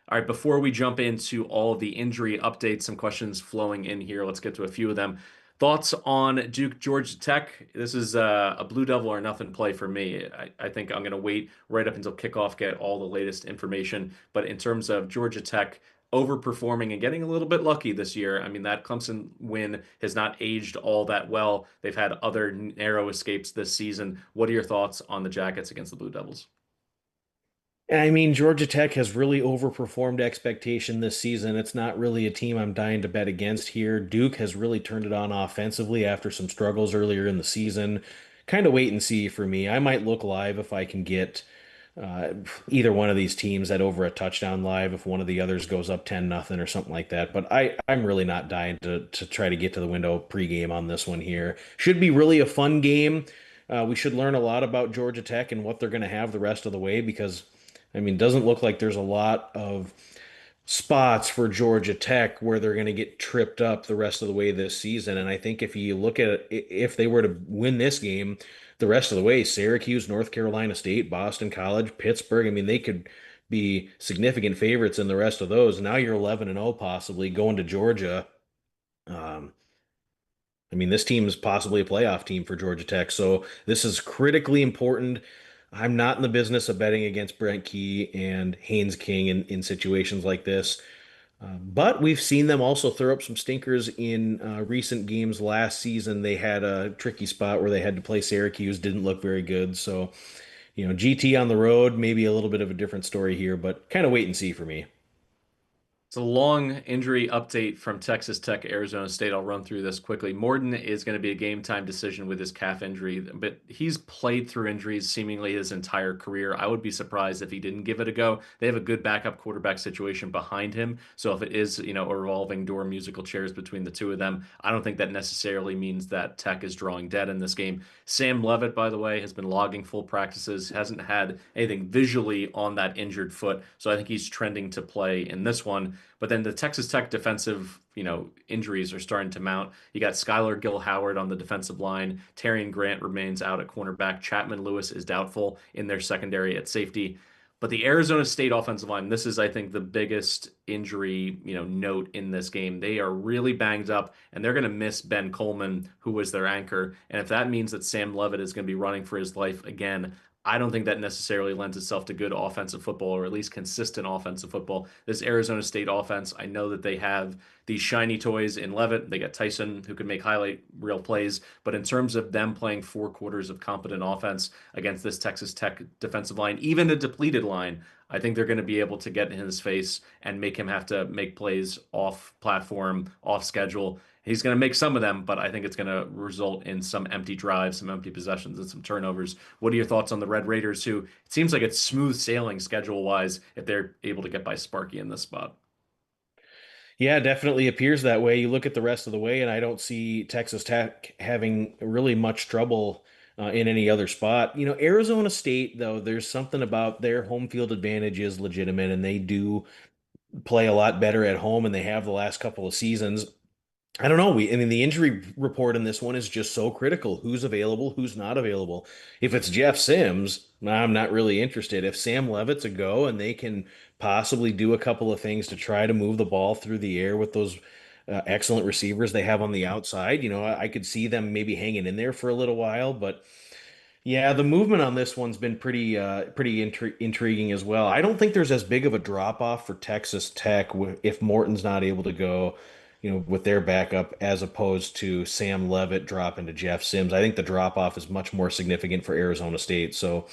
All right, before we jump into all of the injury updates, some questions flowing in here. Let's get to a few of them. Thoughts on Duke Georgia Tech? This is a Blue Devil or nothing play for me. I think I'm going to wait right up until kickoff, get all the latest information. But in terms of Georgia Tech, overperforming and getting a little bit lucky this year. I mean, that Clemson win has not aged all that well. They've had other narrow escapes this season. What are your thoughts on the Jackets against the Blue Devils? I mean, Georgia Tech has really overperformed expectation this season. It's not really a team I'm dying to bet against here. Duke has really turned it on offensively after some struggles earlier in the season. Kind of wait and see for me. I might look live if I can get uh, either one of these teams at over a touchdown live if one of the others goes up 10-0 or something like that. But I'm really not dying to try to get to the window pregame on this one here. Should be really a fun game. We should learn a lot about Georgia Tech and what they're going to have the rest of the way because, I mean, it doesn't look like there's a lot of spots for Georgia Tech where they're going to get tripped up the rest of the way this season. And I think if you look at it, if they were to win this game the rest of the way, Syracuse, North Carolina State, Boston College, Pittsburgh, I mean, they could be significant favorites in the rest of those. Now you're 11 and 0 possibly going to Georgia. Um, I mean, this team is possibly a playoff team for Georgia Tech. So this is critically important. I'm not in the business of betting against Brent Key and Haynes King in situations like this. But we've seen them also throw up some stinkers in recent games. Last season, they had a tricky spot where they had to play Syracuse, didn't look very good. So, GT on the road, maybe a little bit of a different story here, but kind of wait and see for me. It's a long injury update from Texas Tech, Arizona State. I'll run through this quickly. Morton is going to be a game time decision with his calf injury, but he's played through injuries seemingly his entire career. I would be surprised if he didn't give it a go. They have a good backup quarterback situation behind him. So if it is, a revolving door musical chairs between the two of them, I don't think that necessarily means that Tech is drawing dead in this game. Sam Levitt, by the way, has been logging full practices, hasn't had anything visually on that injured foot. So I think he's trending to play in this one. But then the Texas Tech defensive, injuries are starting to mount. You got Skylar Gill Howard on the defensive line. Terrian Grant remains out at cornerback. Chapman Lewis is doubtful in their secondary at safety. But the Arizona State offensive line, this is, I think, the biggest injury, note in this game. They are really banged up, and they're going to miss Ben Coleman, who was their anchor. And if that means that Sam Levitt is going to be running for his life again, I don't think that necessarily lends itself to good offensive football or at least consistent offensive football. This Arizona State offense, I know that they have these shiny toys in Levitt. They got Tyson who can make highlight real plays. But in terms of them playing 4 quarters of competent offense against this Texas Tech defensive line, even a depleted line, I think they're going to be able to get in his face and make him have to make plays off platform, off schedule. He's going to make some of them, but I think it's going to result in some empty drives, some empty possessions, and some turnovers. What are your thoughts on the Red Raiders, who it seems like it's smooth sailing schedule wise if they're able to get by Sparky in this spot? Yeah, definitely appears that way. You look at the rest of the way, and I don't see Texas Tech having really much trouble in any other spot. Arizona State, though, there's something about their home field advantage is legitimate, and they do play a lot better at home, and they have the last couple of seasons. I don't know. I mean, the injury report in this one is just so critical. Who's available? Who's not available? If it's Jeff Sims, I'm not really interested. If Sam Levitt's a go and they can possibly do a couple of things to try to move the ball through the air with those excellent receivers they have on the outside, I could see them maybe hanging in there for a little while. But yeah, the movement on this one's been pretty intriguing as well. I don't think there's as big of a drop off for Texas Tech if Morton's not able to go, with their backup as opposed to Sam Levitt dropping to Jeff Sims. I think the drop off is much more significant for Arizona State. So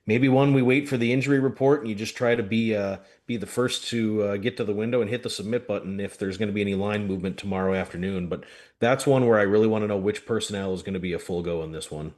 maybe one we wait for the injury report and you just try to be the first to get to the window and hit the submit button if there's going to be any line movement tomorrow afternoon. But that's one where I really want to know which personnel is going to be a full go in this one.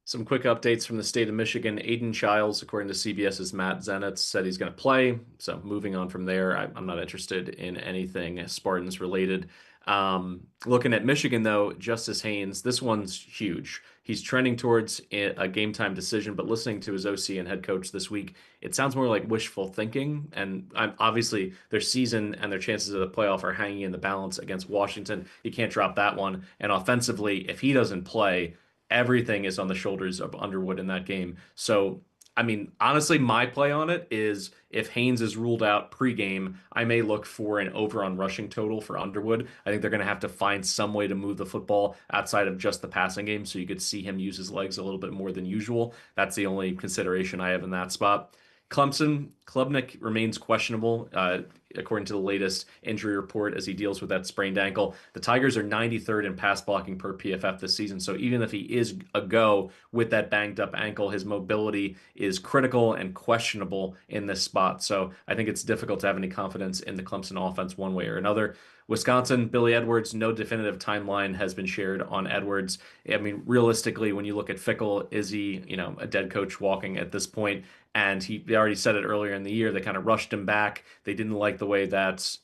Some quick updates from the state of Michigan. Aiden Childs, according to CBS's Matt Zenitz, said he's going to play. So moving on from there, I'm not interested in anything Spartans related. Looking at Michigan, though, Justice Haynes, this one's huge. He's trending towards a game time decision, but listening to his OC and head coach this week, it sounds more like wishful thinking. And obviously, their season and their chances of the playoff are hanging in the balance against Washington. You can't drop that one. And offensively, if he doesn't play, everything is on the shoulders of Underwood in that game. So, I mean, honestly, my play on it is if Haynes is ruled out pregame, I may look for an over on rushing total for Underwood. I think they're going to have to find some way to move the football outside of just the passing game so you could see him use his legs a little bit more than usual. That's the only consideration I have in that spot. Clemson, Klubnik remains questionable, according to the latest injury report, as he deals with that sprained ankle. The Tigers are 93rd in pass blocking per PFF this season. So even if he is a go with that banged up ankle, his mobility is critical and questionable in this spot. So I think it's difficult to have any confidence in the Clemson offense one way or another. Wisconsin, Billy Edwards, no definitive timeline has been shared on Edwards. I mean, realistically, when you look at Fickle, is he, a dead coach walking at this point? And they already said it earlier in the year. They kind of rushed him back. They didn't like the way that,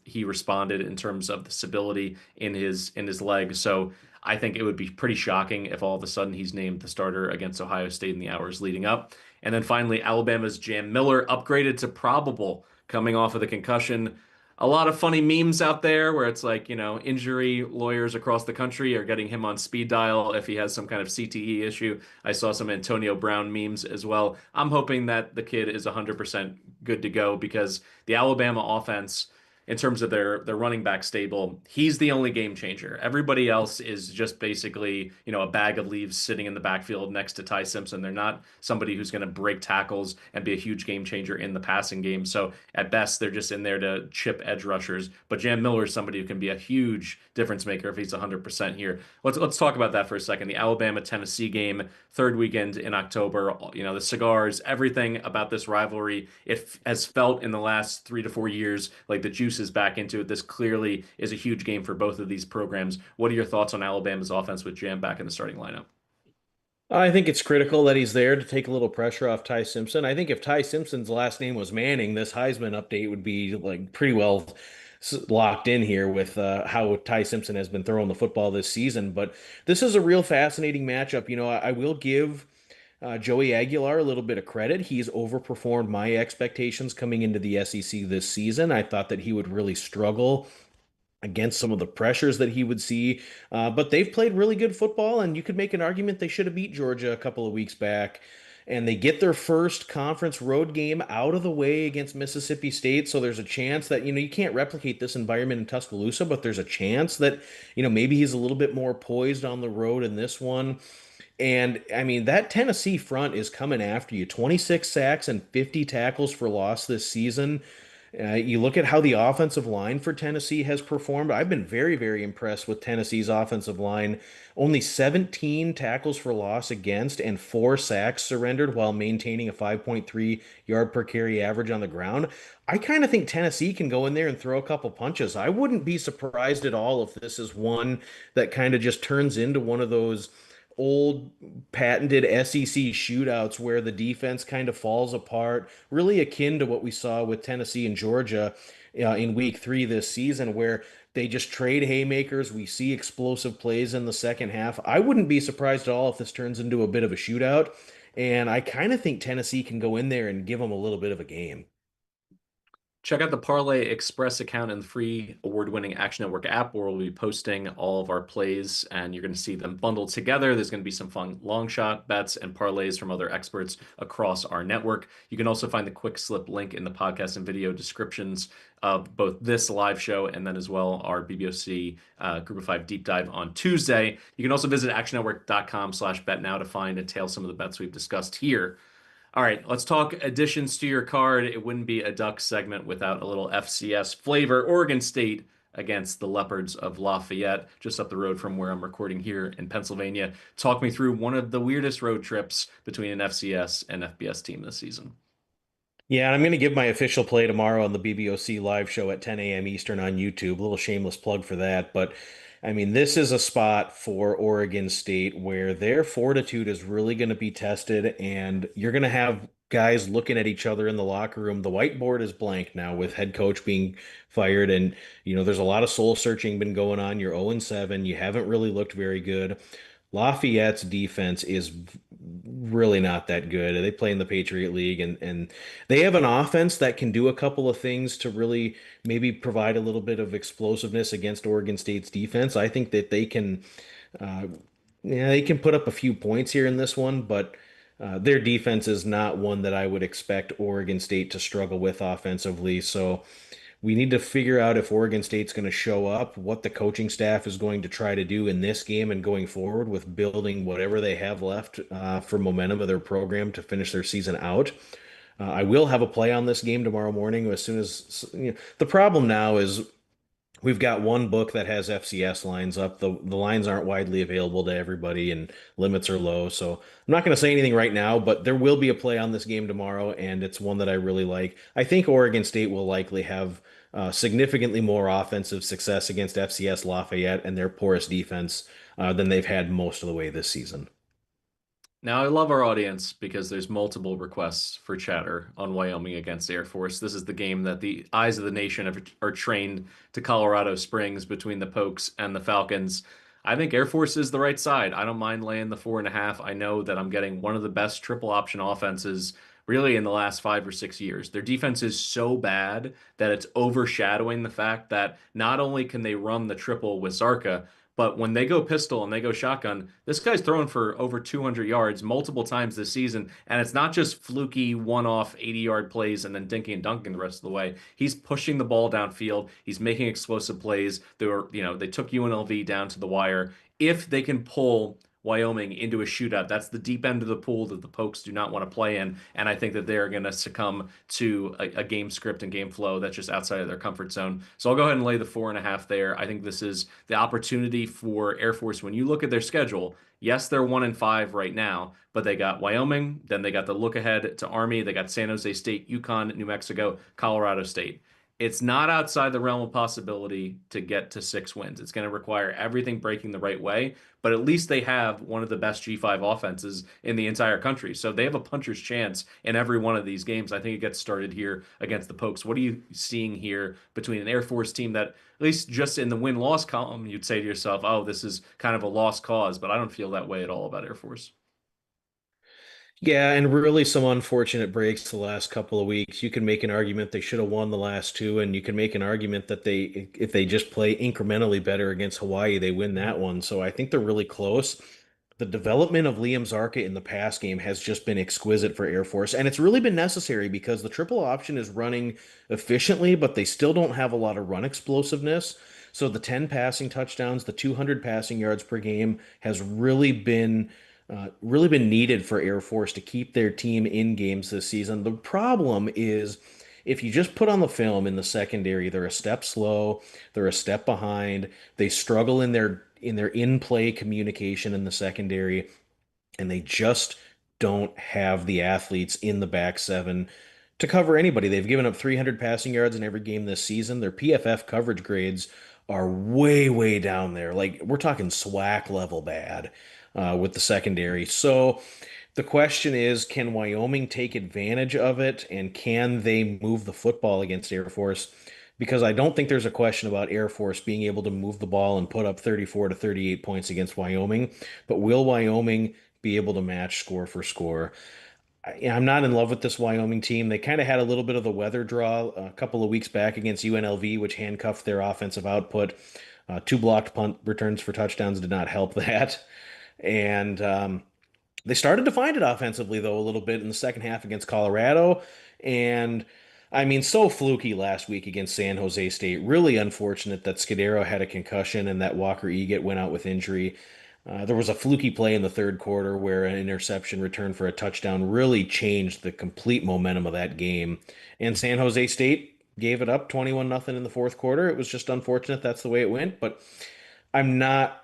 he responded in terms of the stability in his leg. So I think it would be pretty shocking if all of a sudden he's named the starter against Ohio State in the hours leading up. And then finally, Alabama's Jam Miller upgraded to probable coming off of the concussion. A lot of funny memes out there where it's like, injury lawyers across the country are getting him on speed dial if he has some kind of CTE issue. I saw some Antonio Brown memes as well. I'm hoping that the kid is 100% good to go because the Alabama offense, in terms of their running back stable, he's the only game changer. Everybody else is just basically, a bag of leaves sitting in the backfield next to Ty Simpson. They're not somebody who's going to break tackles and be a huge game changer in the passing game. So at best, they're just in there to chip edge rushers. But Jam Miller is somebody who can be a huge difference maker if he's 100% here. Let's talk about that for a second. The Alabama-Tennessee game, third weekend in October. The cigars, everything about this rivalry, it has felt in the last 3 to 4 years like the juice is back into it. This clearly is a huge game for both of these programs. What are your thoughts on Alabama's offense with Jam back in the starting lineup? I think it's critical that he's there to take a little pressure off Ty Simpson. I think if Ty Simpson's last name was Manning, this Heisman update would be like pretty well locked in here with how Ty Simpson has been throwing the football this season. But this is a real fascinating matchup. I will give Joey Aguilar a little bit of credit. He's overperformed my expectations coming into the SEC this season. I thought that he would really struggle against some of the pressures that he would see. But they've played really good football, and you could make an argument they should have beat Georgia a couple of weeks back. And they get their first conference road game out of the way against Mississippi State. So there's a chance that, you can't replicate this environment in Tuscaloosa, but there's a chance that, maybe he's a little bit more poised on the road in this one. And I mean, that Tennessee front is coming after you. 26 sacks and 50 tackles for loss this season. You look at how the offensive line for Tennessee has performed. I've been very, very impressed with Tennessee's offensive line. Only 17 tackles for loss against and 4 sacks surrendered while maintaining a 5.3 yard per carry average on the ground. I kind of think Tennessee can go in there and throw a couple punches. I wouldn't be surprised at all if this is one that kind of just turns into one of those old patented SEC shootouts where the defense kind of falls apart, really akin to what we saw with Tennessee and Georgia in week 3 this season, where they just trade haymakers. We see explosive plays in the second half. I wouldn't be surprised at all if this turns into a bit of a shootout. And I kind of think Tennessee can go in there and give them a little bit of a game. Check out the Parlay Express account in the free award-winning Action Network app, where we'll be posting all of our plays, and you're going to see them bundled together. There's going to be some fun long shot bets and parlays from other experts across our network. You can also find the quick slip link in the podcast and video descriptions of both this live show and then as well our BBOC Group of Five deep dive on Tuesday. You can also visit actionnetwork.com/bet now to find and tail some of the bets we've discussed here. All right, let's talk additions to your card. It wouldn't be a Duck segment without a little FCS flavor. Oregon State against the Leopards of Lafayette, just up the road from where I'm recording here in Pennsylvania. Talk me through one of the weirdest road trips between an FCS and FBS team this season. Yeah, and I'm going to give my official play tomorrow on the BBOC live show at 10 a.m. Eastern on YouTube. A little shameless plug for that. But I mean, this is a spot for Oregon State where their fortitude is really going to be tested, and you're going to have guys looking at each other in the locker room. The whiteboard is blank now with head coach being fired, and there's a lot of soul searching been going on. You're 0-7. You haven't really looked very good. Lafayette's defense is really not that good. They play in the Patriot League, and they have an offense that can do a couple of things to really maybe provide a little bit of explosiveness against Oregon State's defense. I think that uh, they can put up a few points here in this one, but their defense is not one that I would expect Oregon State to struggle with offensively. So we need to figure out if Oregon State's going to show up, what the coaching staff is going to try to do in this game and going forward with building whatever they have left for momentum of their program to finish their season out. I will have a play on this game tomorrow morning as soon as the problem now is we've got one book that has FCS lines up. The lines aren't widely available to everybody and limits are low. So I'm not going to say anything right now, but there will be a play on this game tomorrow, and it's one that I really like. I think Oregon State will likely have significantly more offensive success against FCS Lafayette and their porous defense than they've had most of the way this season. Now, I love our audience because there's multiple requests for chatter on Wyoming against Air Force. This is the game that the eyes of the nation are trained to Colorado Springs between the Pokes and the Falcons. I think Air Force is the right side. I don't mind laying the 4.5. I know that I'm getting one of the best triple option offenses really in the last 5 or 6 years. Their defense is so bad that it's overshadowing the fact that not only can they run the triple with Zarka, but when they go pistol and they go shotgun, this guy's throwing for over 200 yards multiple times this season. And it's not just fluky one-off 80-yard plays and then dinking and dunking the rest of the way. He's pushing the ball downfield. He's making explosive plays. They took UNLV down to the wire. If they can pull Wyoming into a shootout, that's the deep end of the pool that the Pokes do not want to play in. And I think that they're going to succumb to a game script and game flow that's just outside of their comfort zone. So I'll go ahead and lay the 4.5 there. I think this is the opportunity for Air Force. When you look at their schedule, yes, they're 1-5 right now, but they got Wyoming, then they got the look ahead to Army, they got San Jose State, Yukon, New Mexico, Colorado State. It's not outside the realm of possibility to get to 6 wins. It's going to require everything breaking the right way, but at least they have one of the best G5 offenses in the entire country. So they have a puncher's chance in every one of these games. I think it gets started here against the Pokes. What are you seeing here between an Air Force team that, at least just in the win-loss column, you'd say to yourself, oh, this is kind of a lost cause, but I don't feel that way at all about Air Force. Yeah, and really some unfortunate breaks the last couple of weeks. You can make an argument they should have won the last two, and you can make an argument that if they just play incrementally better against Hawaii, they win that one. So I think they're really close. The development of Liam Zarka in the pass game has just been exquisite for Air Force, and it's really been necessary because the triple option is running efficiently, but they still don't have a lot of run explosiveness. So the 10 passing touchdowns, the 200 passing yards per game has really been needed for Air Force to keep their team in games this season. The problem is if you just put on the film in the secondary, they're a step slow, they're a step behind, they struggle in their in-play communication in the secondary, and they just don't have the athletes in the back seven to cover anybody. They've given up 300 passing yards in every game this season. Their PFF coverage grades are way, way down there. Like we're talking SWAC level bad with the secondary. So the question is, can Wyoming take advantage of it and can they move the football against Air Force? Because I don't think there's a question about Air Force being able to move the ball and put up 34 to 38 points against Wyoming. But will Wyoming be able to match score for score? I'm not in love with this Wyoming team. They kind of had a little bit of the weather draw a couple of weeks back against UNLV, which handcuffed their offensive output. Two blocked punt returns for touchdowns did not help that. And they started to find it offensively, though, a little bit in the second half against Colorado. And I mean, so fluky last week against San Jose State. Really unfortunate that Scudero had a concussion and that Walker Eget went out with injury. There was a fluky play in the third quarter where an interception return for a touchdown really changed the complete momentum of that game. And San Jose State gave it up 21 nothing in the fourth quarter. It was just unfortunate that's the way it went, but I'm not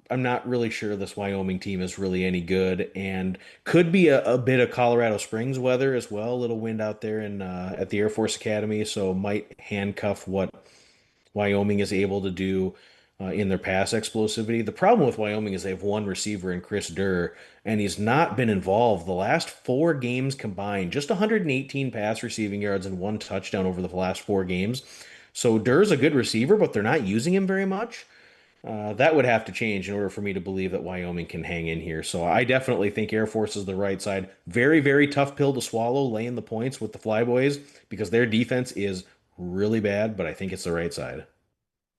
I'm not really sure this Wyoming team is really any good and could be a bit of Colorado Springs weather as well. A little wind out there in at the Air Force Academy, so might handcuff what Wyoming is able to do in their pass explosivity. The problem with Wyoming is they have one receiver in Chris Durr, and he's not been involved the last 4 games combined. Just 118 pass receiving yards and 1 touchdown over the last 4 games. So Durr's a good receiver, but they're not using him very much. That would have to change in order for me to believe that Wyoming can hang in here. So I definitely think Air Force is the right side. Very, very tough pill to swallow, laying the points with the Flyboys because their defense is really bad, but I think it's the right side.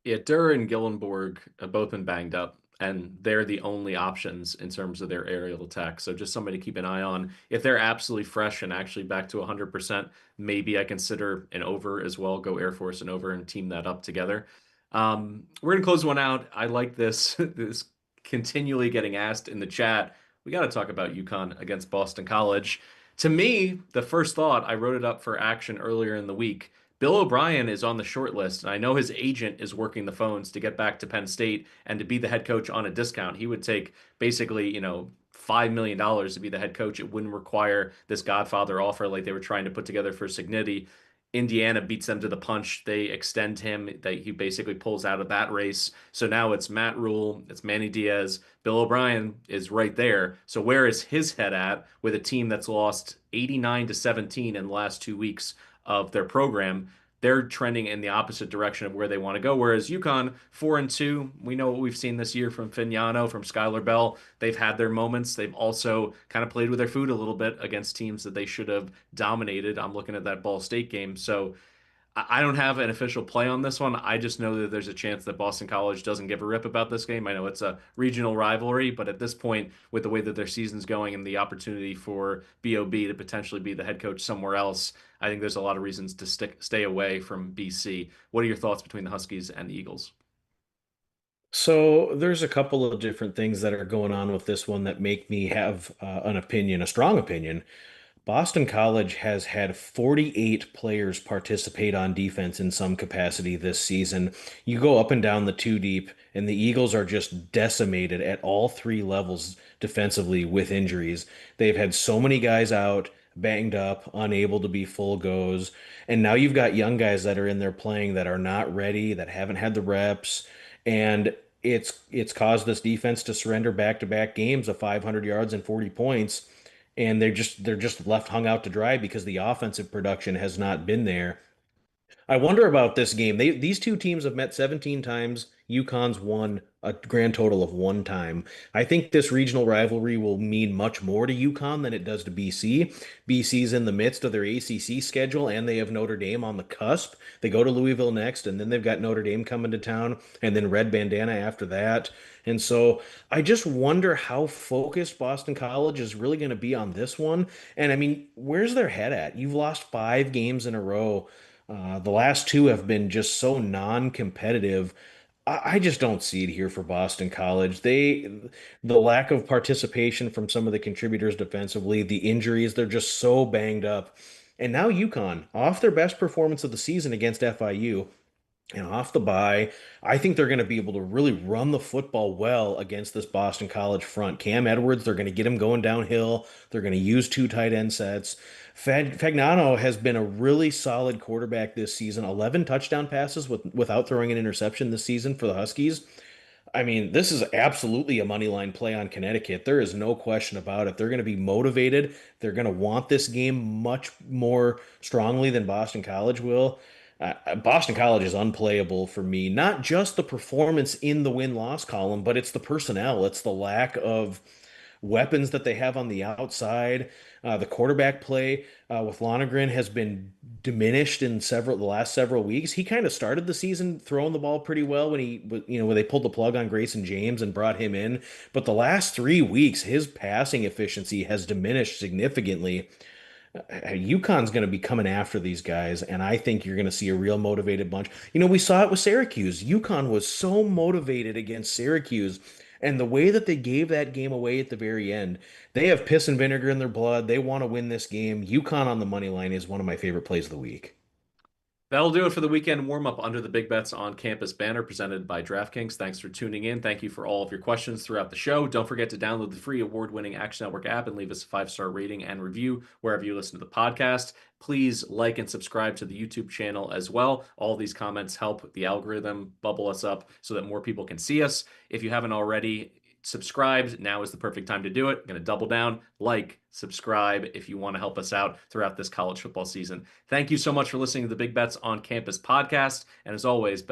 Yeah, Durr and Gillenborg have both been banged up, and they're the only options in terms of their aerial attack. So just somebody to keep an eye on. If they're absolutely fresh and actually back to 100%, maybe I consider an over as well. Go Air Force and over and team that up together. We're gonna close one out. I like this. This continually getting asked in the chat. We got to talk about UConn against Boston College. To me, the first thought, I wrote it up for action earlier in the week. Bill O'Brien is on the short list, and I know his agent is working the phones to get back to Penn State and to be the head coach on a discount. He would take basically, $5 million to be the head coach. It wouldn't require this Godfather offer like they were trying to put together for Signiti. Indiana beats them to the punch. They extend him. He basically pulls out of that race. So now it's Matt Rule, it's Manny Diaz. Bill O'Brien is right there. So where is his head at with a team that's lost 89 to 17 in the last 2 weeks of their program? They're trending in the opposite direction of where they want to go. Whereas UConn, 4-2, we know what we've seen this year from Fignano, from Skylar Bell. They've had their moments. They've also kind of played with their food a little bit against teams that they should have dominated. I'm looking at that Ball State game. So I don't have an official play on this one. I just know that there's a chance that Boston College doesn't give a rip about this game. I know it's a regional rivalry, but at this point, with the way that their season's going and the opportunity for BOB to potentially be the head coach somewhere else, I think there's a lot of reasons to stay away from BC. What are your thoughts between the Huskies and the Eagles? So there's a couple of different things that are going on with this one that make me have an opinion, a strong opinion. Boston College has had 48 players participate on defense in some capacity this season. You go up and down the two deep, and the Eagles are just decimated at all three levels defensively with injuries. They've had so many guys out, banged up, unable to be full goes. And now you've got young guys that are in there playing that are not ready, that haven't had the reps. And it's caused this defense to surrender back-to-back games of 500 yards and 40 points, and they're just left hung out to dry because the offensive production has not been there. I wonder about this game. These two teams have met 17 times. UConn's won a grand total of one time. I think this regional rivalry will mean much more to UConn than it does to BC. BC's in the midst of their ACC schedule, and they have Notre Dame on the cusp. They go to Louisville next, and then they've got Notre Dame coming to town, and then Red Bandana after that. And so I just wonder how focused Boston College is really going to be on this one. And I mean, where's their head at? You've lost 5 games in a row. The last two have been just so non-competitive. I just don't see it here for Boston College. The lack of participation from some of the contributors defensively, the injuries, they're just so banged up. And now UConn, off their best performance of the season against FIU, and off the bye, I think they're going to be able to really run the football well against this Boston College front. Cam Edwards, they're going to get him going downhill. They're going to use two tight end sets. Fagnano has been a really solid quarterback this season. 11 touchdown passes without throwing an interception this season for the Huskies. I mean, this is absolutely a money line play on Connecticut. There is no question about it. They're going to be motivated. They're going to want this game much more strongly than Boston College will. Boston College is unplayable for me. Not just the performance in the win-loss column, but it's the personnel. It's the lack of weapons that they have on the outside. The quarterback play with Lonergan has been diminished in the last several weeks. He kind of started the season throwing the ball pretty well when they pulled the plug on Grayson James and brought him in. But the last 3 weeks, his passing efficiency has diminished significantly. UConn's going to be coming after these guys, and I think you're going to see a real motivated bunch. We saw it with Syracuse. UConn was so motivated against Syracuse, and the way that they gave that game away at the very end, they have piss and vinegar in their blood. They want to win this game. UConn on the money line is one of my favorite plays of the week. That'll do it for the weekend warm up under the Big Bets on Campus banner presented by DraftKings. Thanks for tuning in. Thank you for all of your questions throughout the show. Don't forget to download the free award winning Action Network app and leave us a 5-star rating and review wherever you listen to the podcast. Please like and subscribe to the YouTube channel as well. All these comments help the algorithm bubble us up so that more people can see us. If you haven't already, subscribed, now is the perfect time to do it. I'm going to double down, like, subscribe if you want to help us out throughout this college football season. Thank you so much for listening to the Big Bets on Campus podcast. And as always,